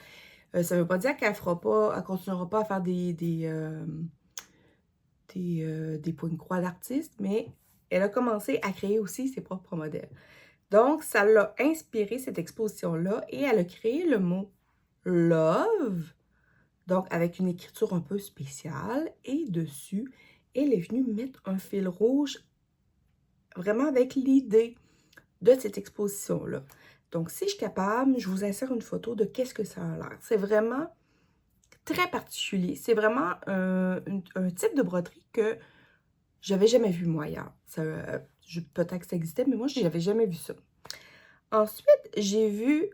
Ça ne veut pas dire qu'elle ne continuera pas à faire des points de croix d'artiste, mais elle a commencé à créer aussi ses propres modèles. Donc, ça l'a inspiré, cette exposition-là, et elle a créé le mot « love », donc avec une écriture un peu spéciale, et dessus, elle est venue mettre un fil rouge, vraiment avec l'idée de cette exposition-là. Donc, si je suis capable, je vous insère une photo de qu'est-ce que ça a l'air. C'est vraiment très particulier. C'est vraiment un type de broderie que j'avais jamais vu, moi, ailleurs. Peut-être que ça existait, mais moi, je n'avais jamais vu ça. Ensuite, j'ai vu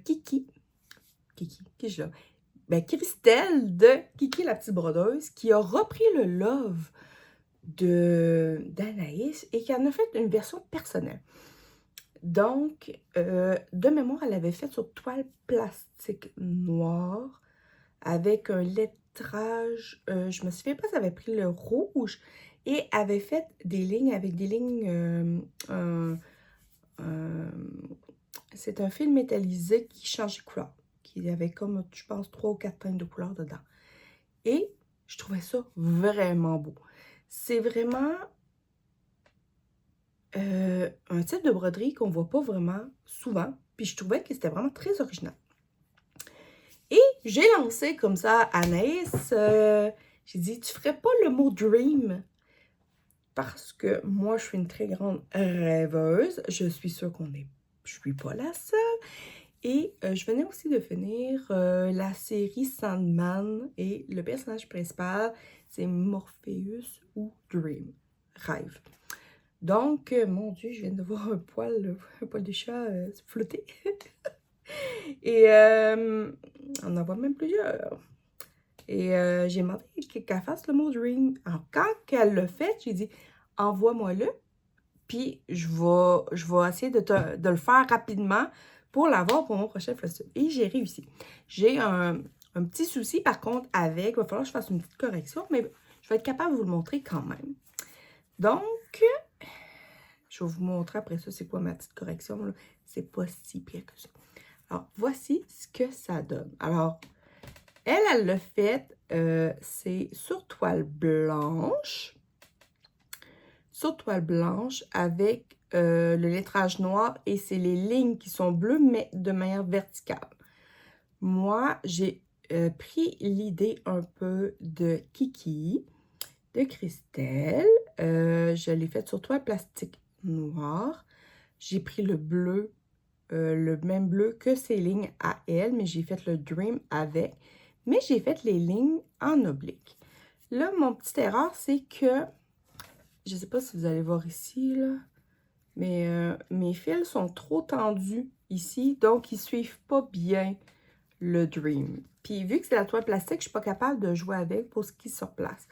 Kiki, qui est là? Ben, Christelle de Kiki la petite brodeuse, qui a repris le love d'Anaïs et qui en a fait une version personnelle. Donc, de mémoire, elle avait fait sur toile plastique noire avec un lettrage, je me souviens pas si elle avait pris le rouge et avait fait des lignes avec des lignes, c'est un fil métallisé qui changeait de couleur, qui avait comme, je pense, 3 ou 4 teintes de couleur dedans. Et je trouvais ça vraiment beau. C'est vraiment un type de broderie qu'on ne voit pas vraiment souvent. Puis je trouvais que c'était vraiment très original. Et j'ai lancé comme ça à Anaïs. J'ai dit, tu ferais pas le mot dream? Parce que moi, je suis une très grande rêveuse. Je suis sûre je suis pas la seule. Et je venais aussi de finir la série Sandman. Et le personnage principal, c'est Morpheus ou Dream. Rêve. Donc, mon Dieu, je viens de voir un poil de chat flotter. Et on en voit même plusieurs. Et j'ai demandé qu'elle fasse le mot dream. Alors, quand elle l'a fait, j'ai dit, envoie-moi-le. Puis, je vais essayer de le faire rapidement pour l'avoir pour mon prochain flossu. Et j'ai réussi. J'ai un petit souci, par contre, avec. Il va falloir que je fasse une petite correction, mais je vais être capable de vous le montrer quand même. Donc, je vais vous montrer après ça, c'est quoi ma petite correction. C'est pas si pire que ça. Alors, voici ce que ça donne. Alors, elle l'a fait, c'est sur toile blanche. Sur toile blanche avec le lettrage noir et c'est les lignes qui sont bleues, mais de manière verticale. Moi, j'ai pris l'idée un peu de Kiki, de Christelle. Je l'ai faite sur toile plastique noire. J'ai pris le bleu, le même bleu que ces lignes à elle, mais j'ai fait le Dream avec. Mais j'ai fait les lignes en oblique. Là, mon petite erreur, c'est que, je ne sais pas si vous allez voir ici, là, Mais mes fils sont trop tendus ici, donc ils suivent pas bien le Dream. Puis vu que c'est la toile plastique, je suis pas capable de jouer avec pour ce qui est sur place.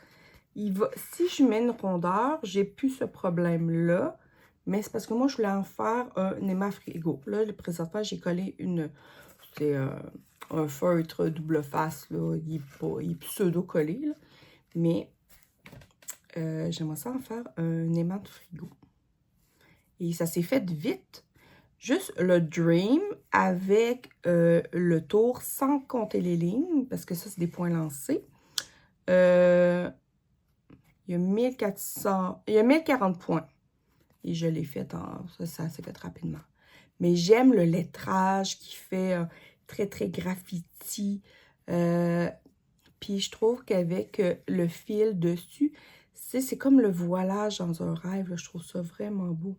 Si je mets une rondeur, j'ai plus ce problème-là. Mais c'est parce que moi, je voulais en faire un aimant frigo. Là, le présentement, j'ai collé c'est un feutre double face, là. Il est pseudo-collé, là. Mais j'aimerais ça en faire un aimant de frigo. Et ça s'est fait vite. Juste le Dream avec le tour sans compter les lignes, parce que ça, c'est des points lancés. Il y a 1400, il y a 1040 points. Et je l'ai fait ça s'est fait rapidement. Mais j'aime le lettrage qui fait très, très graffiti. Puis je trouve qu'avec le fil dessus, c'est comme le voilage dans un rêve. Là, je trouve ça vraiment beau.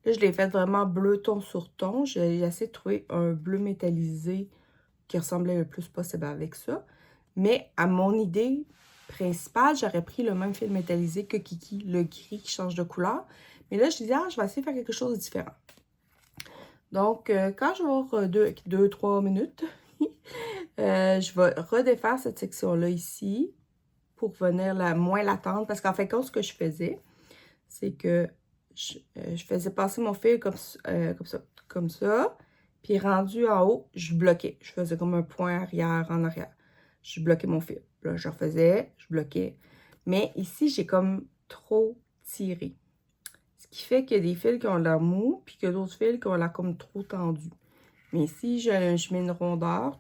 Là, je l'ai fait vraiment bleu ton sur ton. J'ai essayé de trouver un bleu métallisé qui ressemblait le plus possible avec ça. Mais à mon idée principale, j'aurais pris le même fil métallisé que Kiki, le gris qui change de couleur. Mais là, je disais, je vais essayer de faire quelque chose de différent. Donc, quand je vais avoir 2-3 minutes, je vais redéfaire cette section-là ici pour venir moins l'attendre. Parce qu'en fait, ce que je faisais, c'est que je faisais passer mon fil comme ça. Puis rendu en haut, je bloquais. Je faisais comme un point arrière, en arrière. Je bloquais mon fil. Là, je refaisais, je bloquais. Mais ici, j'ai comme trop tiré. Ce qui fait qu'il y a des fils qui ont l'air mou, puis qu'il y a d'autres fils qui ont l'air comme trop tendus. Mais si je mets une rondeur,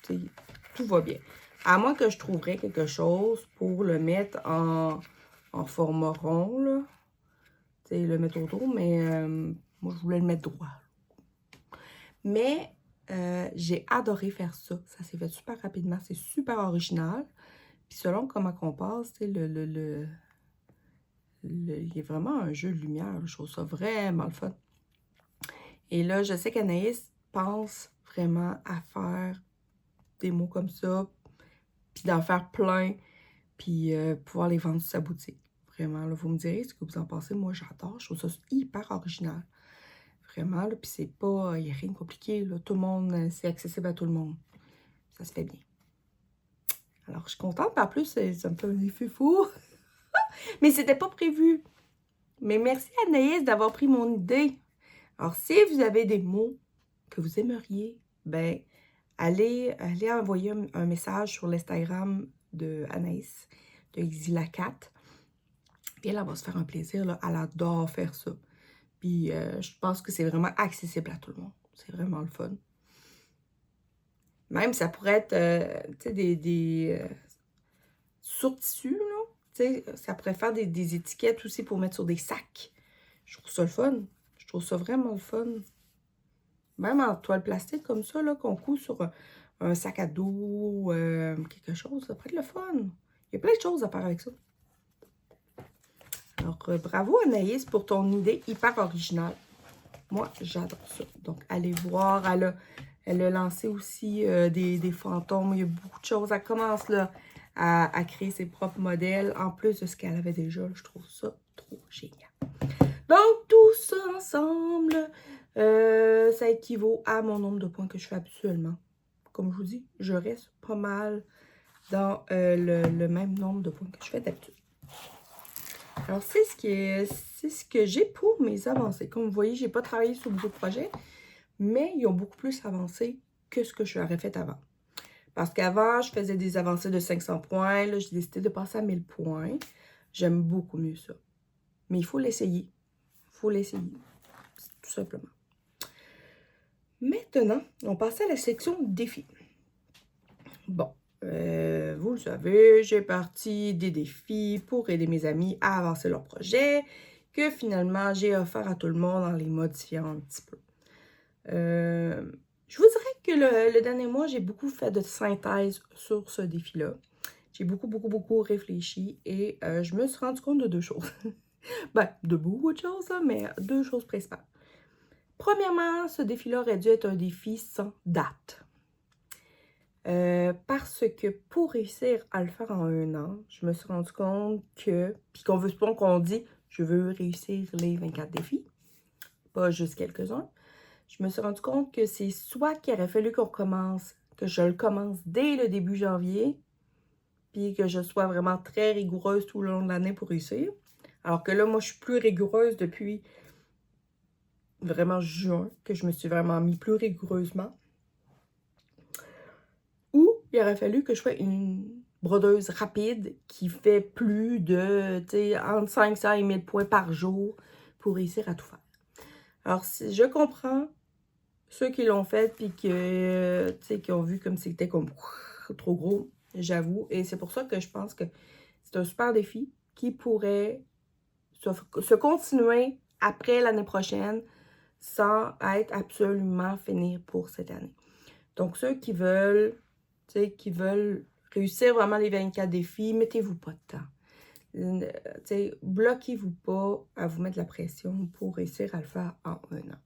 tout va bien. À moins que je trouverais quelque chose pour le mettre en format rond, là. Tu sais, le mettre autour, mais moi, je voulais le mettre droit. Mais j'ai adoré faire ça. Ça s'est fait super rapidement. C'est super original. Puis selon comment on passe, tu sais, il y a vraiment un jeu de lumière. Je trouve ça vraiment le fun. Et là, je sais qu'Anaïs pense vraiment à faire des mots comme ça, puis d'en faire plein, puis pouvoir les vendre sur sa boutique. Vraiment, là, vous me direz ce que vous en pensez. Moi, j'adore. Je trouve ça hyper original. Vraiment, là, puis c'est pas... Il n'y a rien de compliqué, là. Tout le monde, c'est accessible à tout le monde. Ça se fait bien. Alors, je suis contente. En plus, ça me fait un effet fou. Mais c'était pas prévu. Mais merci Anaïs d'avoir pris mon idée. Alors, si vous avez des mots que vous aimeriez, ben, allez envoyer un message sur l'Instagram de Anaïs, de Exilacat. Puis elle va se faire un plaisir, là. Elle adore faire ça. Puis je pense que c'est vraiment accessible à tout le monde. C'est vraiment le fun. Même, ça pourrait être, tu sais, des sur-tissus, là. Tu sais, ça pourrait faire des étiquettes aussi pour mettre sur des sacs. Je trouve ça le fun. Je trouve ça vraiment le fun. Même en toile plastique comme ça, là, qu'on coud sur un sac à dos, quelque chose, ça pourrait être le fun. Il y a plein de choses à faire avec ça. Alors, bravo Anaïs pour ton idée hyper originale. Moi, j'adore ça. Donc, allez voir. Elle a lancé aussi des fantômes. Il y a beaucoup de choses. Elle commence là, à créer ses propres modèles, en plus de ce qu'elle avait déjà. Je trouve ça trop génial. Donc, tout ça ensemble, ça équivaut à mon nombre de points que je fais habituellement. Comme je vous dis, je reste pas mal dans le même nombre de points que je fais d'habitude. Alors, c'est ce que j'ai pour mes avancées. Comme vous voyez, j'ai pas travaillé sur beaucoup de projets, mais ils ont beaucoup plus avancé que ce que je l'aurais fait avant. Parce qu'avant, je faisais des avancées de 500 points. Là, j'ai décidé de passer à 1000 points. J'aime beaucoup mieux ça. Mais il faut l'essayer. Il faut l'essayer. Tout simplement. Maintenant, on passe à la section défis. Bon. Vous le savez, j'ai parti des défis pour aider mes amis à avancer leur projet, que finalement j'ai offert à tout le monde en les modifiant un petit peu. Je vous dirais que le dernier mois, j'ai beaucoup fait de synthèse sur ce défi-là. J'ai beaucoup réfléchi et je me suis rendu compte de deux choses. Ben, de beaucoup de choses, hein, mais deux choses principales. Premièrement, ce défi-là aurait dû être un défi sans date. Parce que pour réussir à le faire en 1 an, je me suis rendu compte que, puis qu'on veut pas qu'on dit, je veux réussir les 24 défis. pas juste quelques-uns. Je me suis rendu compte que c'est soit qu'il aurait fallu qu'on commence, que je le commence dès le début janvier, puis que je sois vraiment très rigoureuse tout le long de l'année pour réussir. Alors que là, moi, je suis plus rigoureuse depuis vraiment juin, que je me suis vraiment mis plus rigoureusement. Ou il aurait fallu que je sois une brodeuse rapide qui fait plus de, tu sais, entre 500 et 1000 points par jour pour réussir à tout faire. Alors, si je comprends ceux qui l'ont fait puis que, tu sais, qui ont vu comme c'était comme trop gros, j'avoue. Et c'est pour ça que je pense que c'est un super défi qui pourrait se continuer après l'année prochaine sans être absolument fini pour cette année. Donc, ceux qui veulent, tu sais, qui veulent réussir vraiment les 24 défis, mettez-vous pas de temps. Tu sais, bloquez-vous pas à vous mettre la pression pour réussir à le faire en un an.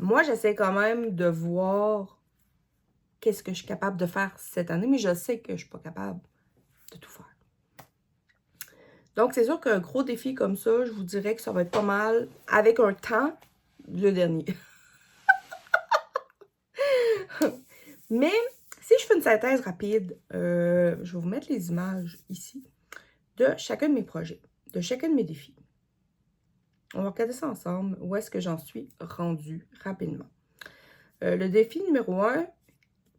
Moi, j'essaie quand même de voir qu'est-ce que je suis capable de faire cette année, mais je sais que je suis pas capable de tout faire. Donc, c'est sûr qu'un gros défi comme ça, je vous dirais que ça va être pas mal, avec un temps, le dernier. Mais, si je fais une synthèse rapide, je vais vous mettre les images ici de chacun de mes projets, de chacun de mes défis. On va regarder ça ensemble, où est-ce que j'en suis rendue rapidement. Le défi numéro 1,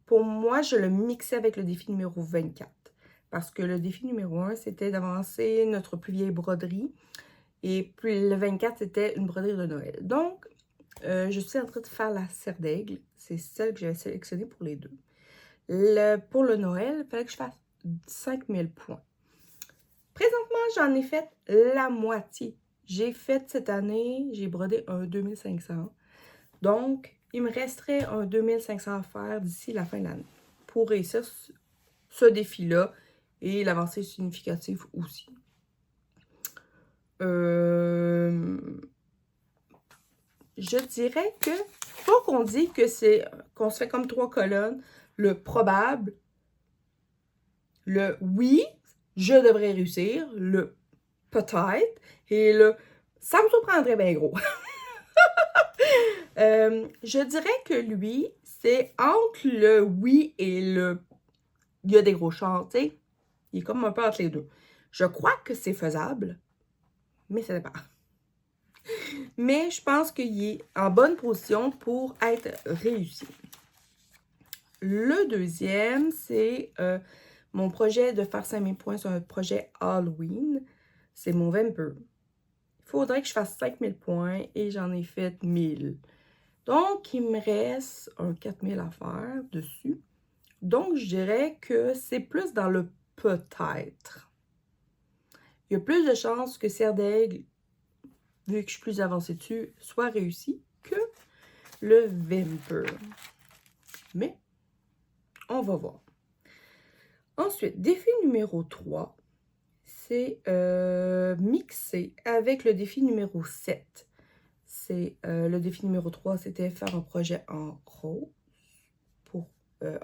pour moi, je le mixais avec le défi numéro 24. Parce que le défi numéro 1, c'était d'avancer notre plus vieille broderie. Et puis le 24, c'était une broderie de Noël. Donc, je suis en train de faire la serre d'aigle. C'est celle que j'avais sélectionnée pour les deux. Pour le Noël, il fallait que je fasse 5000 points. Présentement, j'en ai fait la moitié. J'ai fait cette année, j'ai brodé un 2500. Donc, il me resterait un 2500 à faire d'ici la fin de l'année pour réussir ce défi-là et l'avancée significative aussi. Je dirais que faut qu'on dise que c'est qu'on se fait comme 3 colonnes. Le probable, le oui, je devrais réussir, le peut-être et le ça me surprendrait bien gros. Je dirais que lui, c'est entre le oui et le il y a des gros chances, tu sais. Il est comme un peu entre les deux. Je crois que c'est faisable, mais ça dépend. Mais je pense qu'il est en bonne position pour être réussi. Le deuxième, c'est mon projet de faire 5000 points sur un projet Halloween. C'est mon Vampire. Il faudrait que je fasse 5000 points et j'en ai fait 1000. Donc, il me reste un 4000 à faire dessus. Donc, je dirais que c'est plus dans le peut-être. Il y a plus de chances que Serre d'Aigle, vu que je suis plus avancée dessus, soit réussi que le Vampire. Mais, on va voir. Ensuite, défi numéro 3, c'est mixer avec le défi numéro 7. C'est le défi numéro 3, c'était faire un projet en rose pour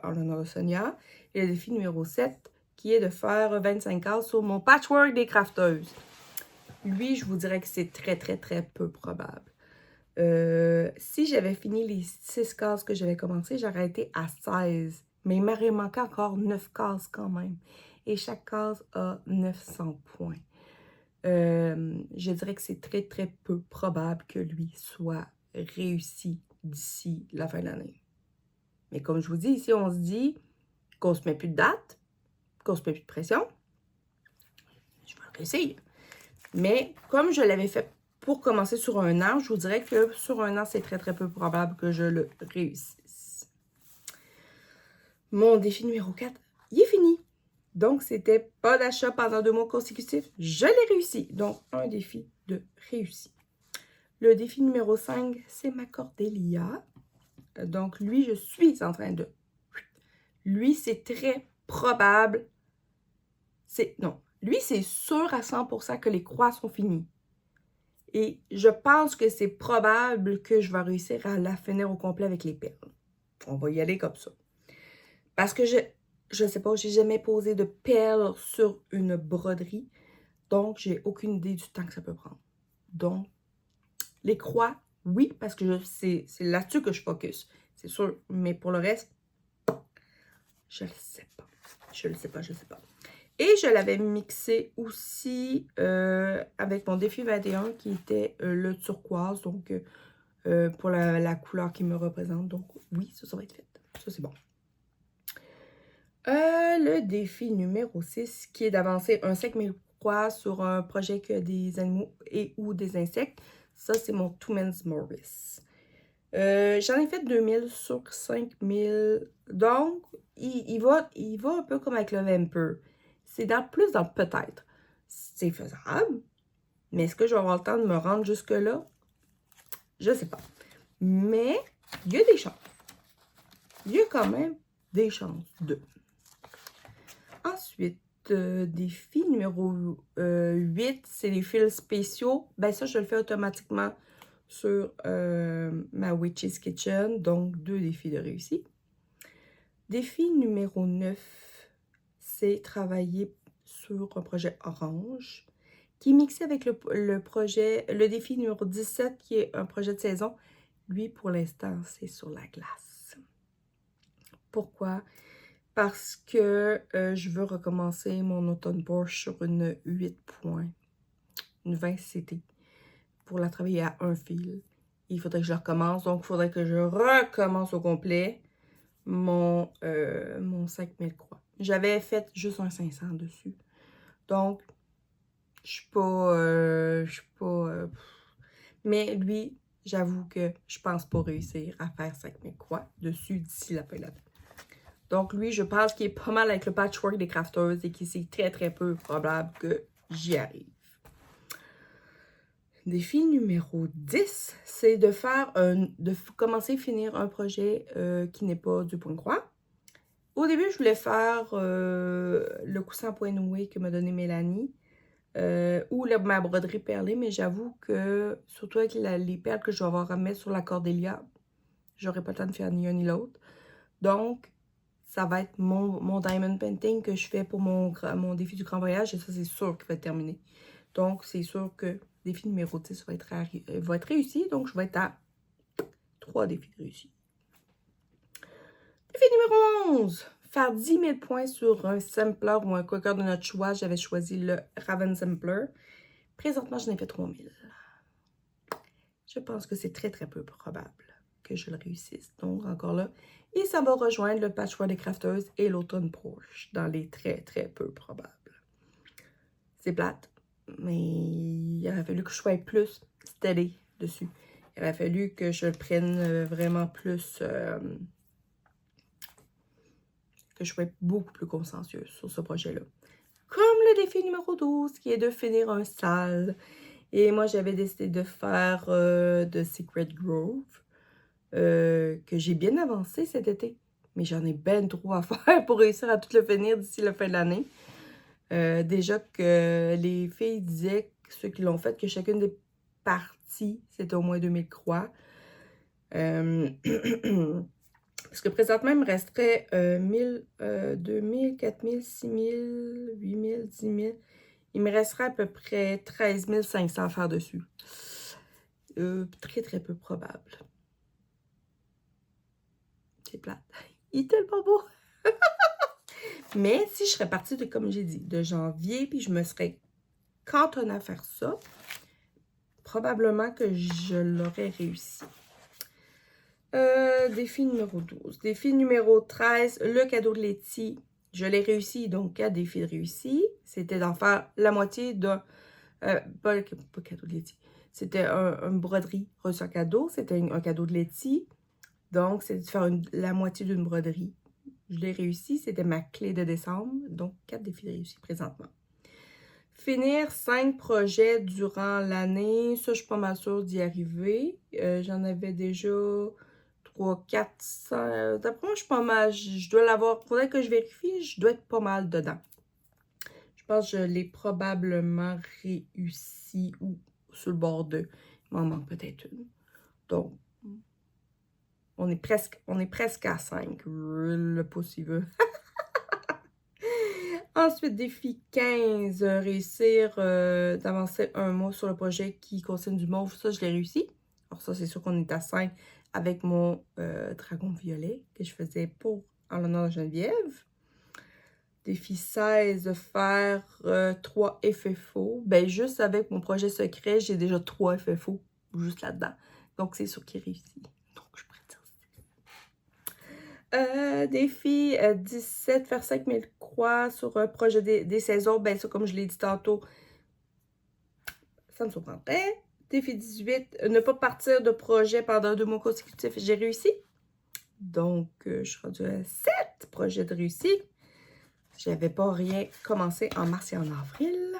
en l'honneur de Sonia. Et le défi numéro 7, qui est de faire 25 cases sur mon patchwork des crafteuses. Lui, je vous dirais que c'est très, très, très peu probable. Si j'avais fini les 6 cases que j'avais commencé, j'aurais été à 16. Mais il m'aurait manqué encore 9 cases quand même. Et chaque case a 900 points. Je dirais que c'est très, très peu probable que lui soit réussi d'ici la fin de l'année. Mais comme je vous dis, ici, on se dit qu'on se met plus de date, qu'on se met plus de pression. Je vais le réussir. Mais comme je l'avais fait pour commencer sur un an, je vous dirais que sur un an, c'est très, très peu probable que je le réussisse. Mon défi numéro 4, il est fini. Donc, c'était pas d'achat pendant 2 mois consécutifs. Je l'ai réussi. Donc, un défi de réussi. Le défi numéro 5, c'est ma Cordélia. Donc, lui, je suis en train de... Lui, c'est très probable. Non. Lui, c'est sûr à 100% que les croix sont finies. Et je pense que c'est probable que je vais réussir à la finir au complet avec les perles. On va y aller comme ça. Parce que je sais pas, j'ai jamais posé de perles sur une broderie. Donc, j'ai aucune idée du temps que ça peut prendre. Donc, Les croix, oui, parce que c'est là-dessus que je focus. C'est sûr, mais pour le reste, je le sais pas. Je le sais pas, je sais pas. Et je l'avais mixé aussi avec mon défi 21 qui était le turquoise, donc pour la couleur qui me représente. Donc oui, ça va être fait. Ça, c'est bon. Le défi numéro 6 qui est d'avancer un 5000 croix sur un projet qui a des animaux et ou des insectes. Ça, c'est mon Two Men's Morris. J'en ai fait 2000 sur 5000. Donc, il va un peu comme avec le Vamper. C'est plus dans le peut-être. C'est faisable. Mais est-ce que je vais avoir le temps de me rendre jusque-là? Je sais pas. Mais, il y a des chances. Il y a quand même des chances de. Ensuite, défi numéro 8, c'est les fils spéciaux. Ben ça, je le fais automatiquement sur ma Witch's Kitchen. Donc, 2 défis de réussite. Défi numéro 9, c'est travailler sur un projet orange qui est mixé avec le défi numéro 17 qui est un projet de saison. Lui, pour l'instant, c'est sur la glace. Pourquoi? Parce que je veux recommencer mon automne Porsche sur une 8 points, une 20 CT, pour la travailler à un fil. Il faudrait que je recommence, donc il faudrait que je recommence au complet mon 5000 croix. J'avais fait juste un 500 dessus. Donc, je suis pas... mais lui, j'avoue que je pense pas réussir à faire 5000 croix dessus d'ici la fin de l'année. Donc, lui, je pense qu'il est pas mal avec le patchwork des crafters et qu'il c'est très, très peu probable que j'y arrive. Défi numéro 10, c'est de commencer à finir un projet qui n'est pas du point croix. Au début, je voulais faire le coussin point noué que m'a donné Mélanie ou ma broderie perlée, mais j'avoue que, surtout avec les perles que je vais avoir à mettre sur la cordélia, j'aurai pas le temps de faire ni un ni l'autre. Donc, ça va être mon diamond painting que je fais pour mon défi du grand voyage. Et ça, c'est sûr qu'il va être terminé. Donc, c'est sûr que défi numéro 10 va être réussi. Donc, je vais être à 3 défis réussis. Défi numéro 11. Faire 10 000 points sur un sampler ou un coqueur de notre choix. J'avais choisi le Raven Sampler. Présentement, j'en ai fait 3000. Je pense que c'est très, très peu probable que je le réussisse. Donc, encore là. Et ça va rejoindre le patchwork des crafters et l'automne Porsche dans les très, très peu probables. C'est plate, mais il aurait fallu que je sois plus steady dessus. Il aurait fallu que je prenne vraiment plus... que je sois beaucoup plus consciencieuse sur ce projet-là. Comme le défi numéro 12, qui est de finir un sale. Et moi, j'avais décidé de faire The Secret Grove. Que j'ai bien avancé cet été. Mais j'en ai ben trop à faire pour réussir à tout le finir d'ici la fin de l'année. Déjà que les filles disaient, ceux qui l'ont fait, que chacune des parties, c'était au moins 2000 croix. Parce que présentement, il me resterait 1000, 2000, 4000, 6000, 8000, 10 000. Il me resterait à peu près 13 500 à faire dessus. Très, très peu probable. C'est plate. Il est tellement beau. Mais si je serais partie de, comme j'ai dit, de janvier, puis je me serais cantonnée à faire ça, probablement que je l'aurais réussi. Défi numéro 12. Défi numéro 13, le cadeau de Letty. Je l'ai réussi, donc 4 défis de réussi. C'était d'en faire la moitié d'un... pas cadeau de Letty. C'était une broderie reçu en cadeau. C'était un cadeau de Letty. Donc, c'est de faire la moitié d'une broderie. Je l'ai réussi. C'était ma clé de décembre. Donc, 4 défis de réussi présentement. Finir 5 projets durant l'année. Ça, je suis pas mal sûre d'y arriver. J'en avais déjà 3, 4, 5. D'après moi, je suis pas mal. Je dois l'avoir. Faudrait que je vérifie. Je dois être pas mal dedans. Je pense que je l'ai probablement réussi ou sur le bord de. Il m'en manque peut-être une. Donc, on est presque à 5. Le possible. Ensuite, défi 15, réussir d'avancer un mois sur le projet qui concerne du mauve. Ça, je l'ai réussi. Alors ça, c'est sûr qu'on est à 5 avec mon dragon violet que je faisais en l'honneur de Geneviève. Défi 16, de faire 3 FFO. Ben, juste avec mon projet secret, j'ai déjà 3 FFO juste là-dedans. Donc, c'est sûr qu'il réussit. Donc, je pourrais dire ça. Défi 17, faire 5000 croix sur un projet des saisons. Ben, ça, comme je l'ai dit tantôt, ça me surprendrait. Défi 18, ne pas partir de projet pendant 2 mois consécutifs. J'ai réussi. Donc, je suis rendue à 7 projets de réussite. Je n'avais pas rien commencé en mars et en avril.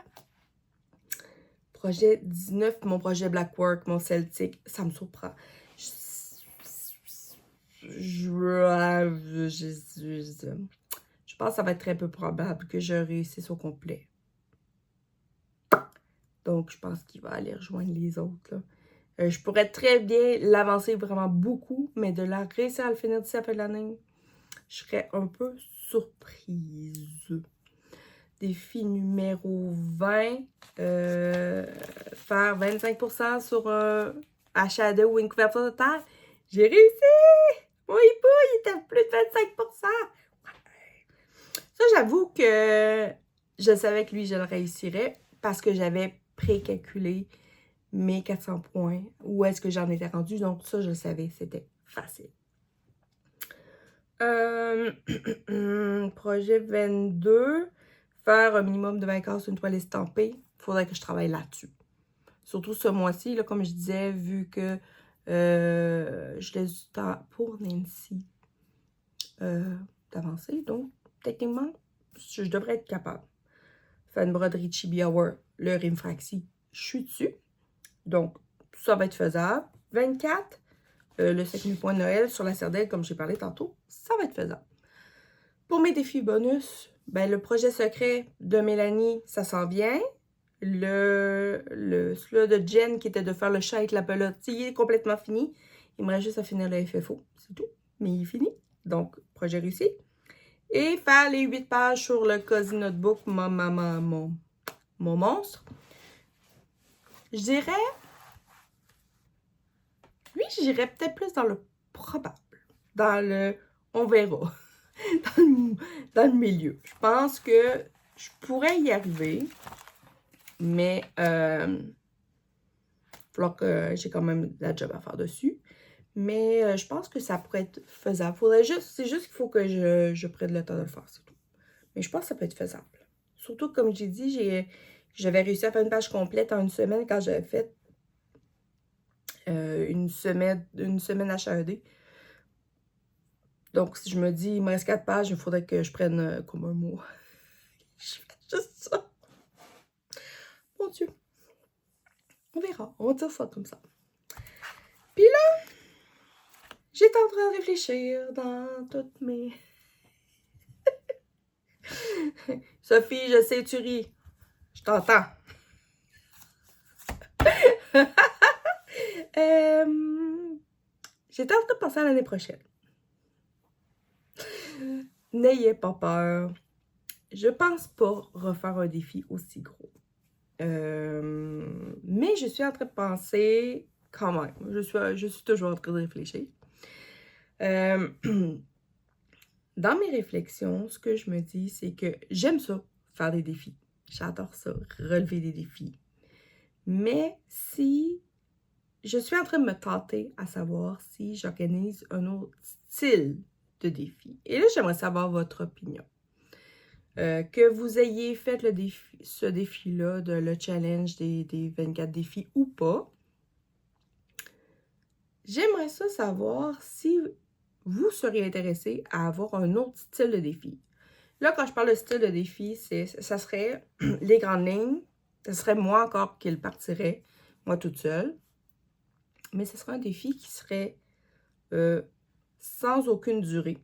Projet 19, mon projet Blackwork, mon Celtic, ça me surprend. Je pense que ça va être très peu probable que je réussisse au complet. Donc, je pense qu'il va aller rejoindre les autres, là. Je pourrais très bien l'avancer vraiment beaucoup, mais de la réussir à le finir d'ici à la fin de l'année, je serais un peu surprise. Défi numéro 20, faire 25% sur un shadow ou une couverture de terre. J'ai réussi! Mon hibou, il était à plus de 25%! Ça, j'avoue que je savais que lui, je le réussirais parce que j'avais précalculé mes 400 points. Où est-ce que j'en étais rendue? Donc ça, je le savais, c'était facile. Projet 22, faire un minimum de 20 cases sur une toile estampée. Il faudrait que je travaille là-dessus. Surtout ce mois-ci, là, comme je disais, vu que je laisse du temps pour Nancy d'avancer. Donc, techniquement, je devrais être capable. Faire une broderie Chibi Hour, le Rimfraxi, je suis dessus. Donc, ça va être faisable. 24, le 5000 points de Noël sur la sardelle, comme j'ai parlé tantôt, ça va être faisable. Pour mes défis bonus, ben, le projet secret de Mélanie, ça s'en vient. Celui de Jen, qui était de faire le chat avec la pelote, il est complètement fini. Il me reste juste à finir le FFO, c'est tout. Mais il est fini. Donc, projet réussi. Et faire les 8 pages sur le Cozy Notebook, mon monstre. Je dirais... Lui, j'irais peut-être plus dans le probable. Dans le... On verra. dans le milieu. Je pense que je pourrais y arriver. Mais il va falloir que j'ai quand même la job à faire dessus. Mais je pense que ça pourrait être faisable. C'est juste qu'il faut que je prenne le temps de le faire, c'est tout. Mais je pense que ça peut être faisable. Surtout, comme j'ai dit, j'avais réussi à faire une page complète en une semaine quand j'avais fait une semaine HAED. Donc, si je me dis, il me reste 4 pages, il faudrait que je prenne comme un mois. Je fais juste ça. Mon Dieu. On verra. On va dire ça comme ça. Puis là, j'étais en train de réfléchir dans toutes mes... Sophie, je sais, tu ris. Je t'entends. J'étais en train de penser à l'année prochaine. N'ayez pas peur. Je pense pas refaire un défi aussi gros. Mais je suis en train de penser quand même. Je suis toujours en train de réfléchir. Dans mes réflexions, ce que je me dis, c'est que j'aime ça, faire des défis. J'adore ça, relever des défis. Mais si je suis en train de me tenter à savoir si j'organise un autre style de défi. Et là, j'aimerais savoir votre opinion. Que vous ayez fait ce défi-là, le challenge des 24 défis ou pas, j'aimerais ça savoir si vous seriez intéressé à avoir un autre style de défi. Là, quand je parle de style de défi, ça serait les grandes lignes. Ce serait moi encore qui le partirais, moi toute seule. Mais ce serait un défi qui serait sans aucune durée.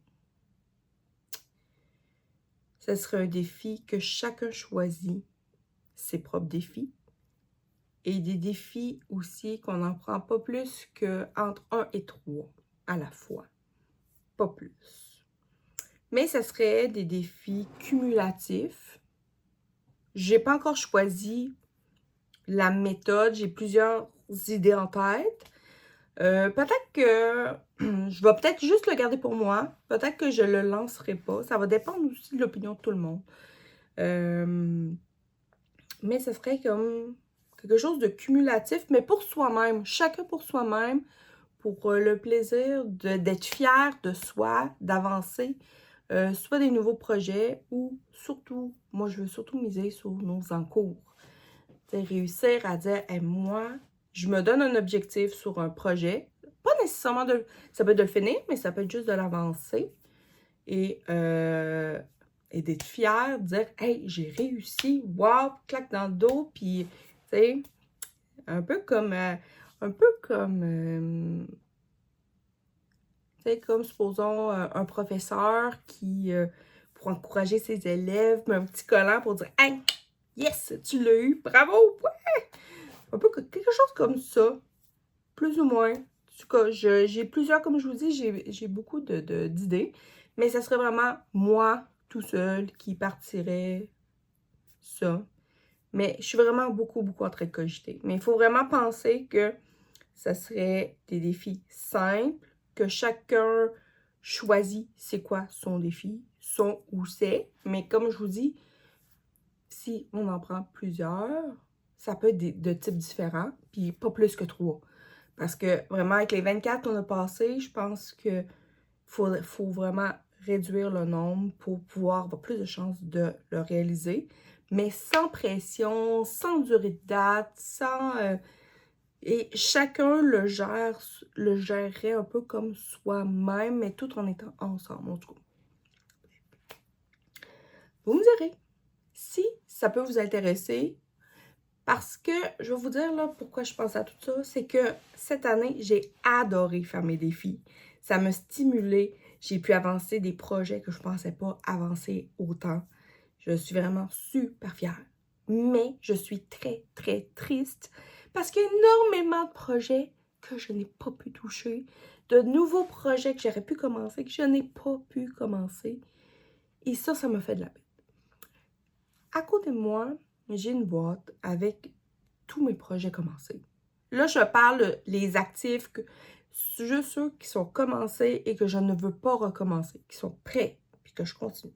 Ce serait un défi que chacun choisit ses propres défis. Et des défis aussi qu'on n'en prend pas plus qu'entre 1 et 3 à la fois. Pas plus. Mais ce serait des défis cumulatifs. J'ai pas encore choisi la méthode. J'ai plusieurs idées en tête. Peut-être que je vais peut-être juste le garder pour moi. Peut-être que je le lancerai pas. Ça va dépendre aussi de l'opinion de tout le monde. Mais ce serait comme quelque chose de cumulatif, mais pour soi-même. Chacun pour soi-même, pour le plaisir d'être fier de soi, d'avancer, soit des nouveaux projets ou surtout, moi je veux surtout miser sur nos encours. T'sais, réussir à dire, hey, moi, je me donne un objectif sur un projet. Pas nécessairement de. Ça peut être de le finir, mais ça peut être juste de l'avancer. Et d'être fier, de dire, hey, j'ai réussi, wow, claque dans le dos, puis, tu sais, un peu comme. Tu sais, comme, supposons, un professeur qui, pour encourager ses élèves, met un petit collant pour dire, hey, yes, tu l'as eu, bravo, ouais! Un peu quelque chose comme ça, plus ou moins. En tout cas, j'ai plusieurs, comme je vous dis, j'ai beaucoup d'idées, mais ça serait vraiment moi, tout seul, qui partirait ça. Mais je suis vraiment beaucoup en train de cogiter. Mais il faut vraiment penser que ça serait des défis simples, que chacun choisit c'est quoi son défi, son ou c'est. Mais comme je vous dis, si on en prend plusieurs, ça peut être de types différents, puis pas plus que 3. Parce que vraiment, avec les 24 qu'on a passés, je pense que faut vraiment réduire le nombre pour pouvoir avoir plus de chances de le réaliser. Mais sans pression, sans durée de date, sans... et chacun le gérerait un peu comme soi-même, mais tout en étant ensemble, en tout cas. Vous me direz si ça peut vous intéresser, parce que je vais vous dire là pourquoi je pense à tout ça, c'est que cette année, j'ai adoré faire mes défis. Ça m'a stimulé. J'ai pu avancer des projets que je ne pensais pas avancer autant. Je suis vraiment super fière. Mais je suis très triste parce qu'il y a énormément de projets que je n'ai pas pu toucher, de nouveaux projets que j'aurais pu commencer, que je n'ai pas pu commencer. Et ça me fait de la peine. À côté de moi, j'ai une boîte avec tous mes projets commencés. Là, je parle les actifs, juste ceux qui sont commencés et que je ne veux pas recommencer, qui sont prêts, puis que je continue.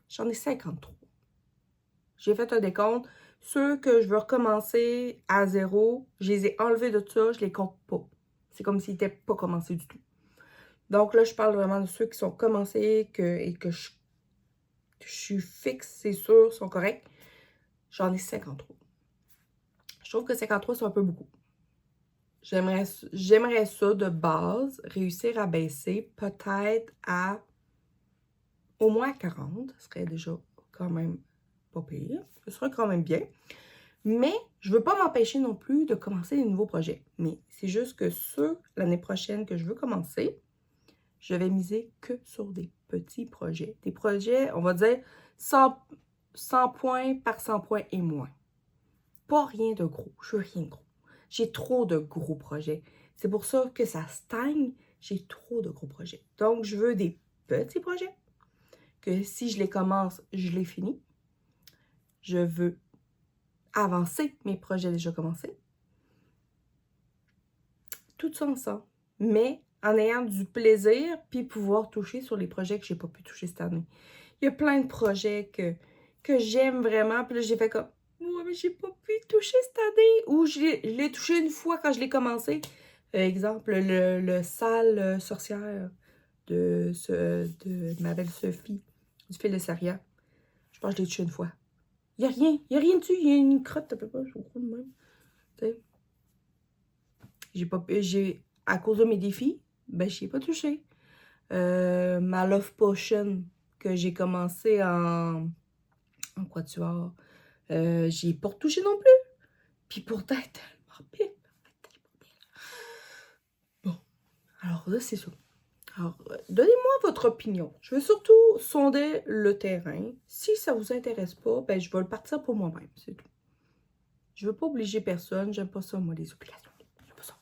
J'en ai 53. J'ai fait un décompte. Ceux que je veux recommencer à zéro, je les ai enlevés de tout ça, je les compte pas. C'est comme s'ils n'étaient pas commencés du tout. Donc là, je parle vraiment de ceux qui sont commencés et que je suis fixe, c'est sûr, sont corrects. J'en ai 53. Je trouve que 53, c'est un peu beaucoup. J'aimerais ça de base, réussir à baisser peut-être à au moins 40. Ce serait déjà quand même pas pire. Ce serait quand même bien. Mais je ne veux pas m'empêcher non plus de commencer des nouveaux projets. Mais c'est juste que ceux, l'année prochaine, que je veux commencer, je vais miser que sur des petits projets. Des projets, on va dire, 100 points par 100 points et moins. Pas rien de gros. Je veux rien de gros. J'ai trop de gros projets. C'est pour ça que ça stagne. J'ai trop de gros projets. Donc, je veux des petits projets que si je les commence, je les finis. Je veux avancer mes projets déjà commencés. Tout ça ensemble. Mais en ayant du plaisir, puis pouvoir toucher sur les projets que je n'ai pas pu toucher cette année. Il y a plein de projets que j'aime vraiment. Puis là, j'ai fait comme, ouais, mais j'ai pas pu toucher cette année. Ou je l'ai touché une fois quand je l'ai commencé. Exemple, le sale sorcière de ma belle Sophie, du fil de Saria. Je pense que je l'ai touché une fois. Il n'y a rien dessus. Il y a une crotte à peu près. Je crois de même. Tu sais. À cause de mes défis, ben, je n'y ai pas touché. Ma Love Potion que j'ai commencé en quatuor, j'y ai pas retouché non plus. Puis pourtant, elle est tellement belle. Bon, alors là, c'est ça. Alors, donnez-moi votre opinion. Je veux surtout sonder le terrain. Si ça vous intéresse pas, ben, je vais le partir pour moi-même, c'est tout. Je veux pas obliger personne. J'aime pas ça, moi, les obligations. J'aime pas ça.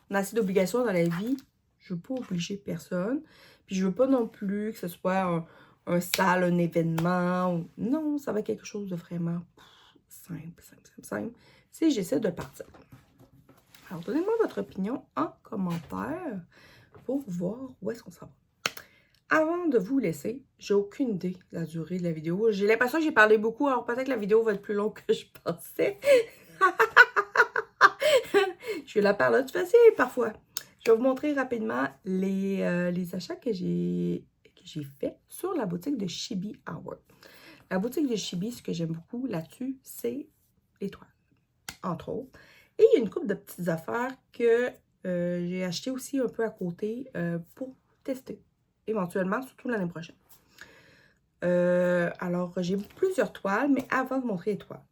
On a assez d'obligations dans la vie. Je veux pas obliger personne. Puis je veux pas non plus que ce soit un sale, un événement. Non, ça va être quelque chose de vraiment simple. Si j'essaie de partir. Alors, donnez-moi votre opinion en commentaire pour voir où est-ce qu'on s'en va. Avant de vous laisser, j'ai aucune idée de la durée de la vidéo. J'ai l'impression que j'ai parlé beaucoup, alors peut-être que la vidéo va être plus longue que je pensais. Je la parle de facile parfois. Je vais vous montrer rapidement les achats que j'ai fait sur la boutique de Chibi Hour. La boutique de Chibi, ce que j'aime beaucoup là-dessus, c'est les toiles, entre autres. Et il y a une couple de petites affaires que j'ai achetées aussi un peu à côté pour tester, éventuellement, surtout l'année prochaine. Alors, j'ai plusieurs toiles, mais avant de montrer les toiles,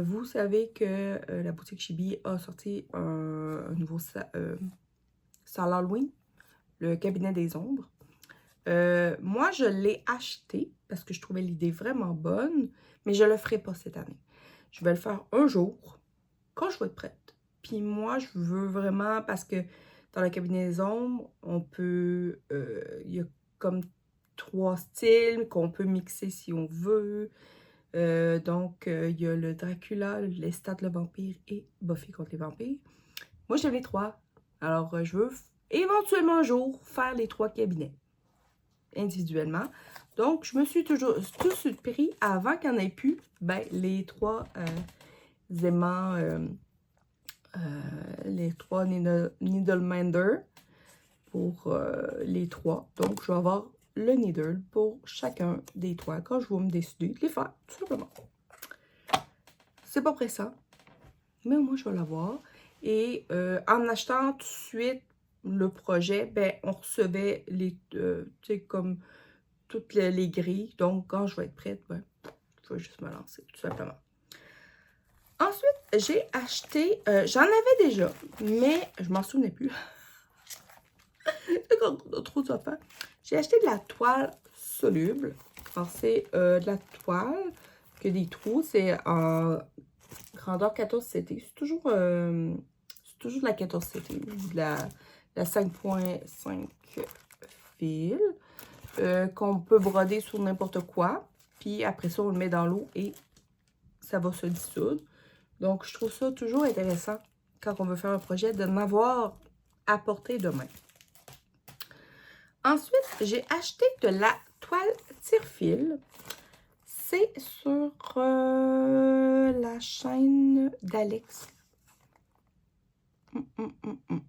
vous savez que la boutique Chibi a sorti un nouveau Salle Halloween, le cabinet des ombres. Moi, je l'ai acheté parce que je trouvais l'idée vraiment bonne, mais je ne le ferai pas cette année. Je vais le faire un jour, quand je vais être prête. Puis moi, je veux vraiment, parce que dans le cabinet des ombres, on peut, il y a comme 3 styles qu'on peut mixer si on veut. Donc, il y a le Dracula, Lestat le vampire et Buffy contre les vampires. Moi, j'aime les 3. Alors, je veux éventuellement un jour faire les 3 cabinets individuellement. Donc, je me suis toujours tous pris avant qu'il n'y en ait plus, ben, les 3 aimants, les 3 Needleminder pour les 3. Donc, je vais avoir le needle pour chacun des 3 quand je vais me décider de les faire, tout simplement. C'est pas pressant, mais moi, je vais l'avoir. Et en achetant tout de suite le projet, ben, on recevait les, tu sais, comme toutes les grilles. Donc, quand je vais être prête, ben, je vais juste me lancer, tout simplement. Ensuite, j'ai acheté, j'en avais déjà, mais je m'en souvenais plus. Quand on a trop d'affaires. J'ai acheté de la toile soluble. Alors, c'est de la toile que des trous. C'est en grandeur 14CT. C'est toujours de la 14CT. De la 5.5 fil. Qu'on peut broder sur n'importe quoi. Puis après ça, on le met dans l'eau et ça va se dissoudre. Donc, je trouve ça toujours intéressant quand on veut faire un projet de m'avoir à portée de main. Ensuite, j'ai acheté de la toile tire-fil. C'est sur la chaîne d'Alex.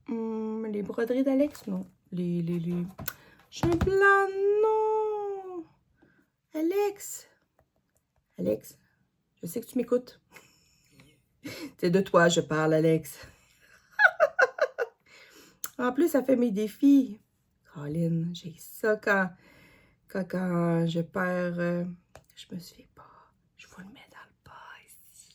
Les broderies d'Alex, non. Les... J'ai un blanc, non. Alex, je sais que tu m'écoutes. C'est de toi je parle, Alex. En plus, ça fait mes défis. Colin, j'ai ça quand je perds, je me souviens pas. Je vous le mets dans le bas ici.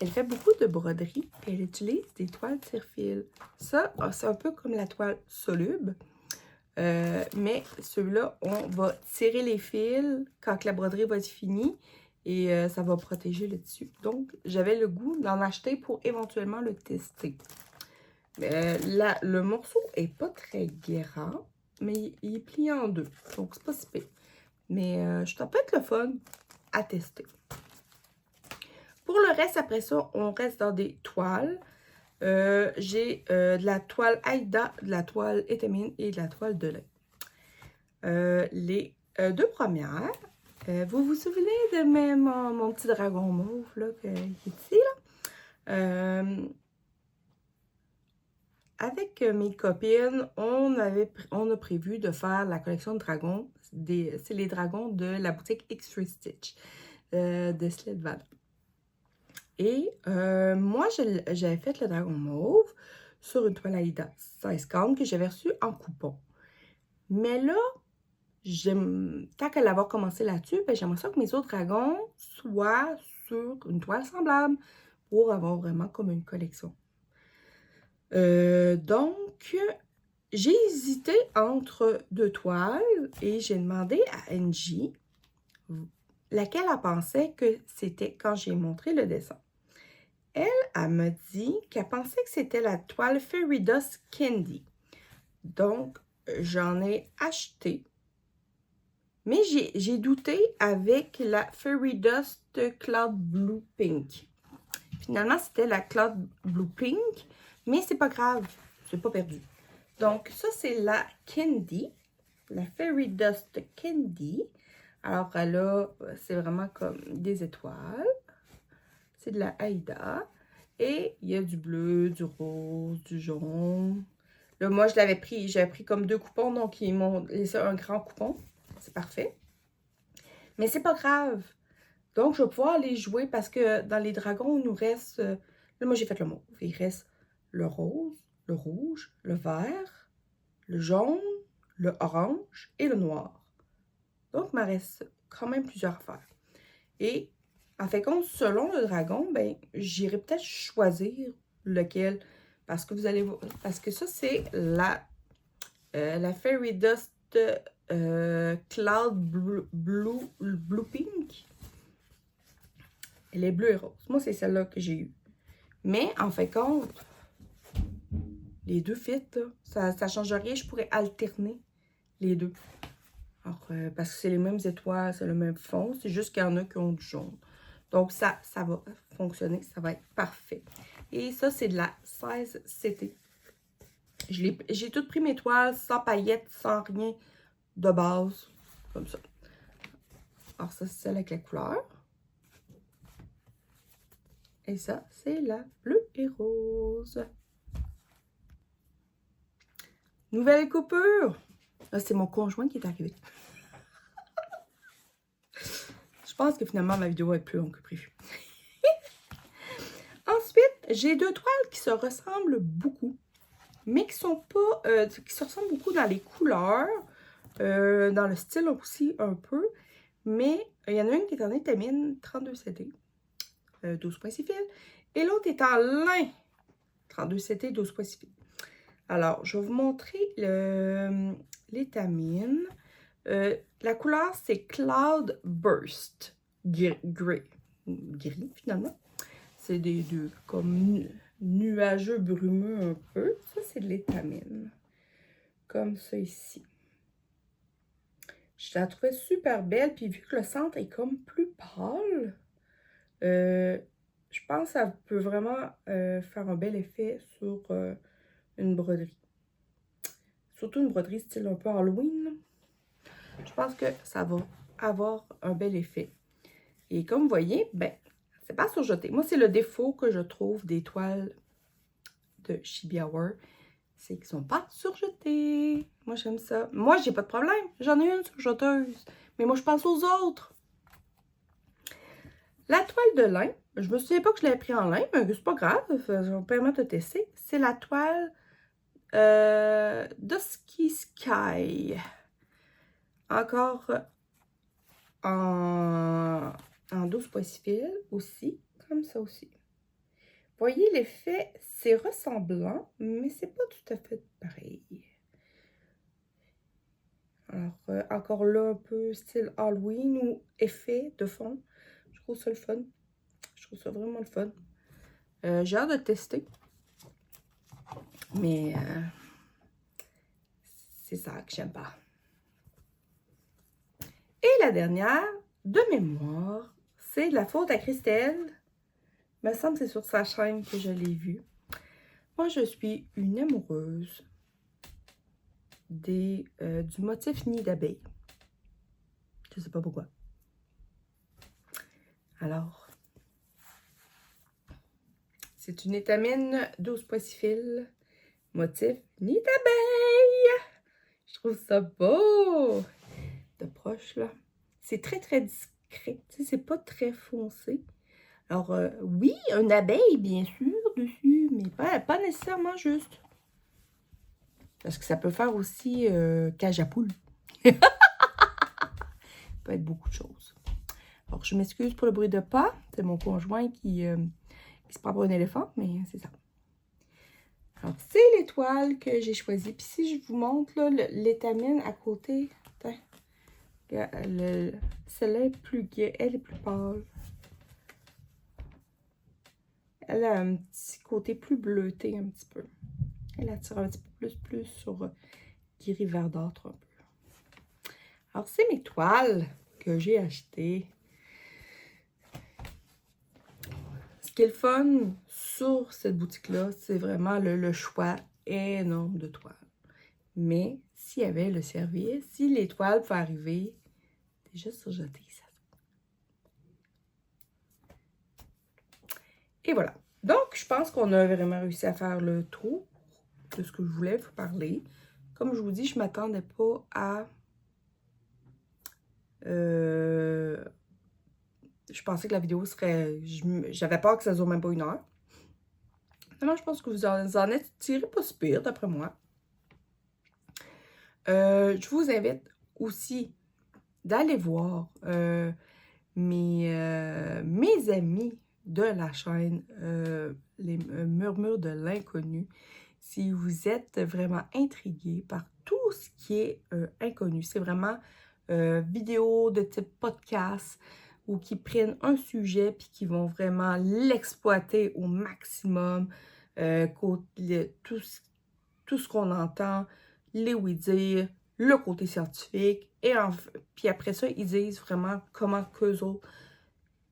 Elle fait beaucoup de broderie et elle utilise des toiles tire-fil. Ça, c'est un peu comme la toile soluble. Mais celui-là, on va tirer les fils quand la broderie va être finie et ça va protéger le tissu. Donc, j'avais le goût d'en acheter pour éventuellement le tester. Le morceau est pas très grand, mais il est plié en deux. Donc, c'est pas si pire. Mais ça peut être le fun à tester. Pour le reste, après ça, on reste dans des toiles. J'ai de la toile Aïda, de la toile Étamine et de la toile de lait. Les 2 premières, vous vous souvenez de mon petit dragon mauve là, qui est ici, là? Avec mes copines, on a prévu de faire la collection de dragons. C'est les dragons de la boutique Extra Stitch de Sledvan. Et moi, j'avais fait le dragon mauve sur une toile Aïda 16 count que j'avais reçue en coupon. Mais là, tant qu'à l'avoir commencé là-dessus, ben, j'aimerais ça que mes autres dragons soient sur une toile semblable pour avoir vraiment comme une collection. Donc, j'ai hésité entre 2 toiles et j'ai demandé à Angie laquelle elle pensait que c'était quand j'ai montré le dessin. Elle m'a dit qu'elle pensait que c'était la toile Fairy Dust Candy. Donc, j'en ai acheté. Mais j'ai douté avec la Fairy Dust Cloud Blue Pink. Finalement, c'était la Cloud Blue Pink. Mais c'est pas grave, c'est pas perdu. Donc, ça, c'est la Candy, la Fairy Dust Candy. Alors, elle a, c'est vraiment comme des étoiles. C'est de la Aïda. Et il y a du bleu, du rose, du jaune. Là, moi, j'avais pris comme 2 coupons, donc ils m'ont laissé un grand coupon. C'est parfait. Mais c'est pas grave. Donc, je vais pouvoir les jouer parce que dans les dragons, il nous reste... là, moi, j'ai fait le mauve. Il reste le rose, le rouge, le vert, le jaune, le orange et le noir. Donc, il me reste quand même plusieurs affaires. Et, en fait, compte, selon le dragon, ben, j'irai peut-être choisir lequel. Parce que vous allez voir... Parce que ça, c'est la Fairy Dust Cloud Blue Pink. Elle est bleue et rose. Moi, c'est celle-là que j'ai eue. Mais, en fait, compte, les deux fit, ça ne change rien. Je pourrais alterner les deux. Alors, parce que c'est les mêmes étoiles, c'est le même fond. C'est juste qu'il y en a qui ont du jaune. Donc, ça va fonctionner. Ça va être parfait. Et ça, c'est de la 16CT. J'ai tout pris mes toiles sans paillettes, sans rien de base. Comme ça. Alors, ça, c'est celle avec la couleur. Et ça, c'est la bleue et rose. Nouvelle coupure. Là, c'est mon conjoint qui est arrivé. Je pense que finalement, ma vidéo va être plus longue que prévu. Ensuite, j'ai 2 toiles qui se ressemblent beaucoup, mais qui sont pas... qui se ressemblent beaucoup dans les couleurs, dans le style aussi un peu. Mais il y en a une qui est en étamine 32 CD, 12,6 fils. Et l'autre est en lin, 32 CD, 12,6 fils. Alors, je vais vous montrer l'étamine. La couleur, c'est Cloud Burst. Gris, finalement. C'est des deux, comme nuageux, brumeux un peu. Ça, c'est de l'étamine. Comme ça ici. Je la trouvais super belle. Puis vu que le centre est comme plus pâle, je pense que ça peut vraiment faire un bel effet sur une broderie. Surtout une broderie style un peu Halloween. Je pense que ça va avoir un bel effet. Et comme vous voyez, ben, c'est pas surjeté. Moi, c'est le défaut que je trouve des toiles de Chibi Hour. C'est qu'ils sont pas surjetés. Moi, j'aime ça. Moi, j'ai pas de problème. J'en ai une surjeteuse. Mais moi, je pense aux autres. La toile de lin, je me souviens pas que je l'avais pris en lin, mais c'est pas grave. Ça va me permettre de tester. C'est la toile Dusky Sky. Encore en 12,6 fils aussi, comme ça aussi. Voyez l'effet, c'est ressemblant, mais c'est pas tout à fait pareil. Alors, encore là, un peu style Halloween ou effet de fond. Je trouve ça le fun. Je trouve ça vraiment le fun. J'ai hâte de tester. Mais c'est ça que j'aime pas. Et la dernière, de mémoire, c'est de la faute à Christelle. Il me semble que c'est sur sa chaîne que je l'ai vue. Moi, je suis une amoureuse du motif nid d'abeille. Je sais pas pourquoi. Alors, c'est une étamine 12,6 fils, motif nid d'abeille. Je trouve ça beau. De proche, là. C'est très, très discret. Tu sais, c'est pas très foncé. Alors, oui, une abeille, bien sûr, dessus, mais pas nécessairement juste. Parce que ça peut faire aussi cage à poule. Ça peut être beaucoup de choses. Alors, je m'excuse pour le bruit de pas. C'est mon conjoint qui se prend pour un éléphant, mais c'est ça. Alors, c'est l'étoile que j'ai choisie. Puis si je vous montre l'étamine à côté, celle-là est plus gaie, elle est plus pâle. Elle a un petit côté plus bleuté un petit peu. Elle attire un petit peu plus sur gris verdâtre un peu. Alors, c'est mes toiles que j'ai achetées. Ce qui est le fun sur cette boutique-là, c'est vraiment le choix énorme de toiles. Mais s'il y avait le service, si les toiles pouvaient arriver, déjà surjeté, ça. Et voilà. Donc, je pense qu'on a vraiment réussi à faire le tour de ce que je voulais vous parler. Comme je vous dis, je ne m'attendais pas à... je pensais que la vidéo serait... J'avais peur que ça dure même pas 1 heure. Non, je pense que vous en êtes tiré pas si pire, d'après moi. Je vous invite aussi d'aller voir mes amis de la chaîne les Murmures de l'inconnu. Si vous êtes vraiment intrigué par tout ce qui est inconnu, c'est vraiment vidéo de type podcast ou qui prennent un sujet puis qui vont vraiment l'exploiter au maximum, tout ce qu'on entend, les oui-dire, le côté scientifique, et puis après ça, ils disent vraiment comment qu'eux autres,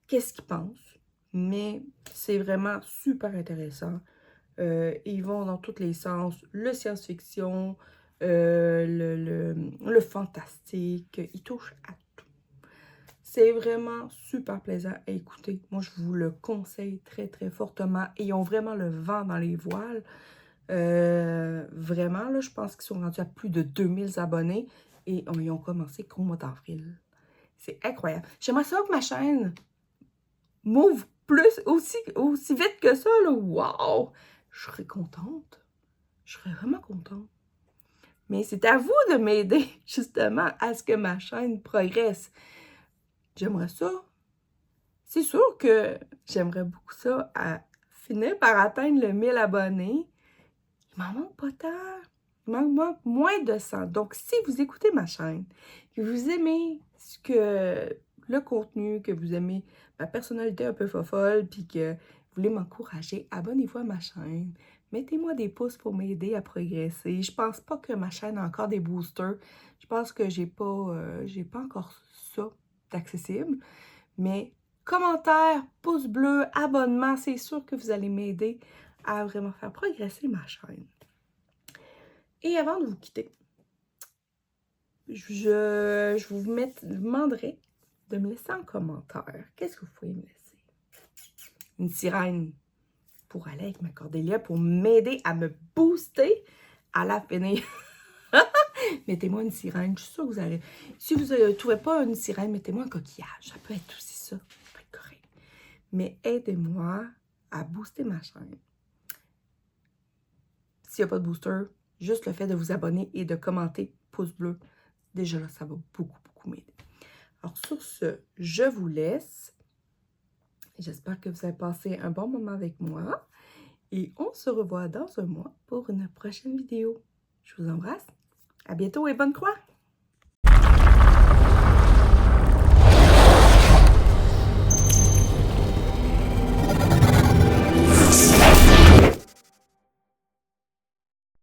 qu'est-ce qu'ils pensent. Mais c'est vraiment super intéressant. Ils vont dans tous les sens, le science-fiction, le fantastique, ils touchent à tout. C'est vraiment super plaisant à écouter. Moi, je vous le conseille très, très fortement. Et ils ont vraiment le vent dans les voiles. Vraiment, là, je pense qu'ils sont rendus à plus de 2000 abonnés. Et ils ont commencé qu'au mois d'avril. C'est incroyable. J'aimerais savoir que ma chaîne m'ouvre plus, aussi vite que ça, là. Wow! Je serais contente. Je serais vraiment contente. Mais c'est à vous de m'aider, justement, à ce que ma chaîne progresse. J'aimerais ça. C'est sûr que j'aimerais beaucoup ça à finir par atteindre le 1000 abonnés. Il m'en manque pas tant. Il m'en manque moins de 100. Donc, si vous écoutez ma chaîne, que vous aimez le contenu, que vous aimez ma personnalité un peu fofolle, puis que vous voulez m'encourager, abonnez-vous à ma chaîne. Mettez-moi des pouces pour m'aider à progresser. Je pense pas que ma chaîne a encore des boosters. Je pense que j'ai pas encore ça d'accessible. Mais commentaires, pouces bleus, abonnement, c'est sûr que vous allez m'aider à vraiment faire progresser ma chaîne. Et avant de vous quitter, je vous demanderai de me laisser en commentaire. Qu'est-ce que vous pouvez me laisser? Une sirène pour aller avec ma Cordélia, pour m'aider à me booster à la finir. Mettez-moi une sirène, je suis sûre que vous allez... Si vous ne trouvez pas une sirène, mettez-moi un coquillage. Ça peut être aussi ça, ça peut être correct. Mais aidez-moi à booster ma chaîne. S'il n'y a pas de booster, juste le fait de vous abonner et de commenter, pouce bleu, déjà là, ça va beaucoup, beaucoup m'aider. Alors sur ce, je vous laisse. J'espère que vous avez passé un bon moment avec moi. Et on se revoit dans un mois pour une prochaine vidéo. Je vous embrasse. À bientôt et bonne croix!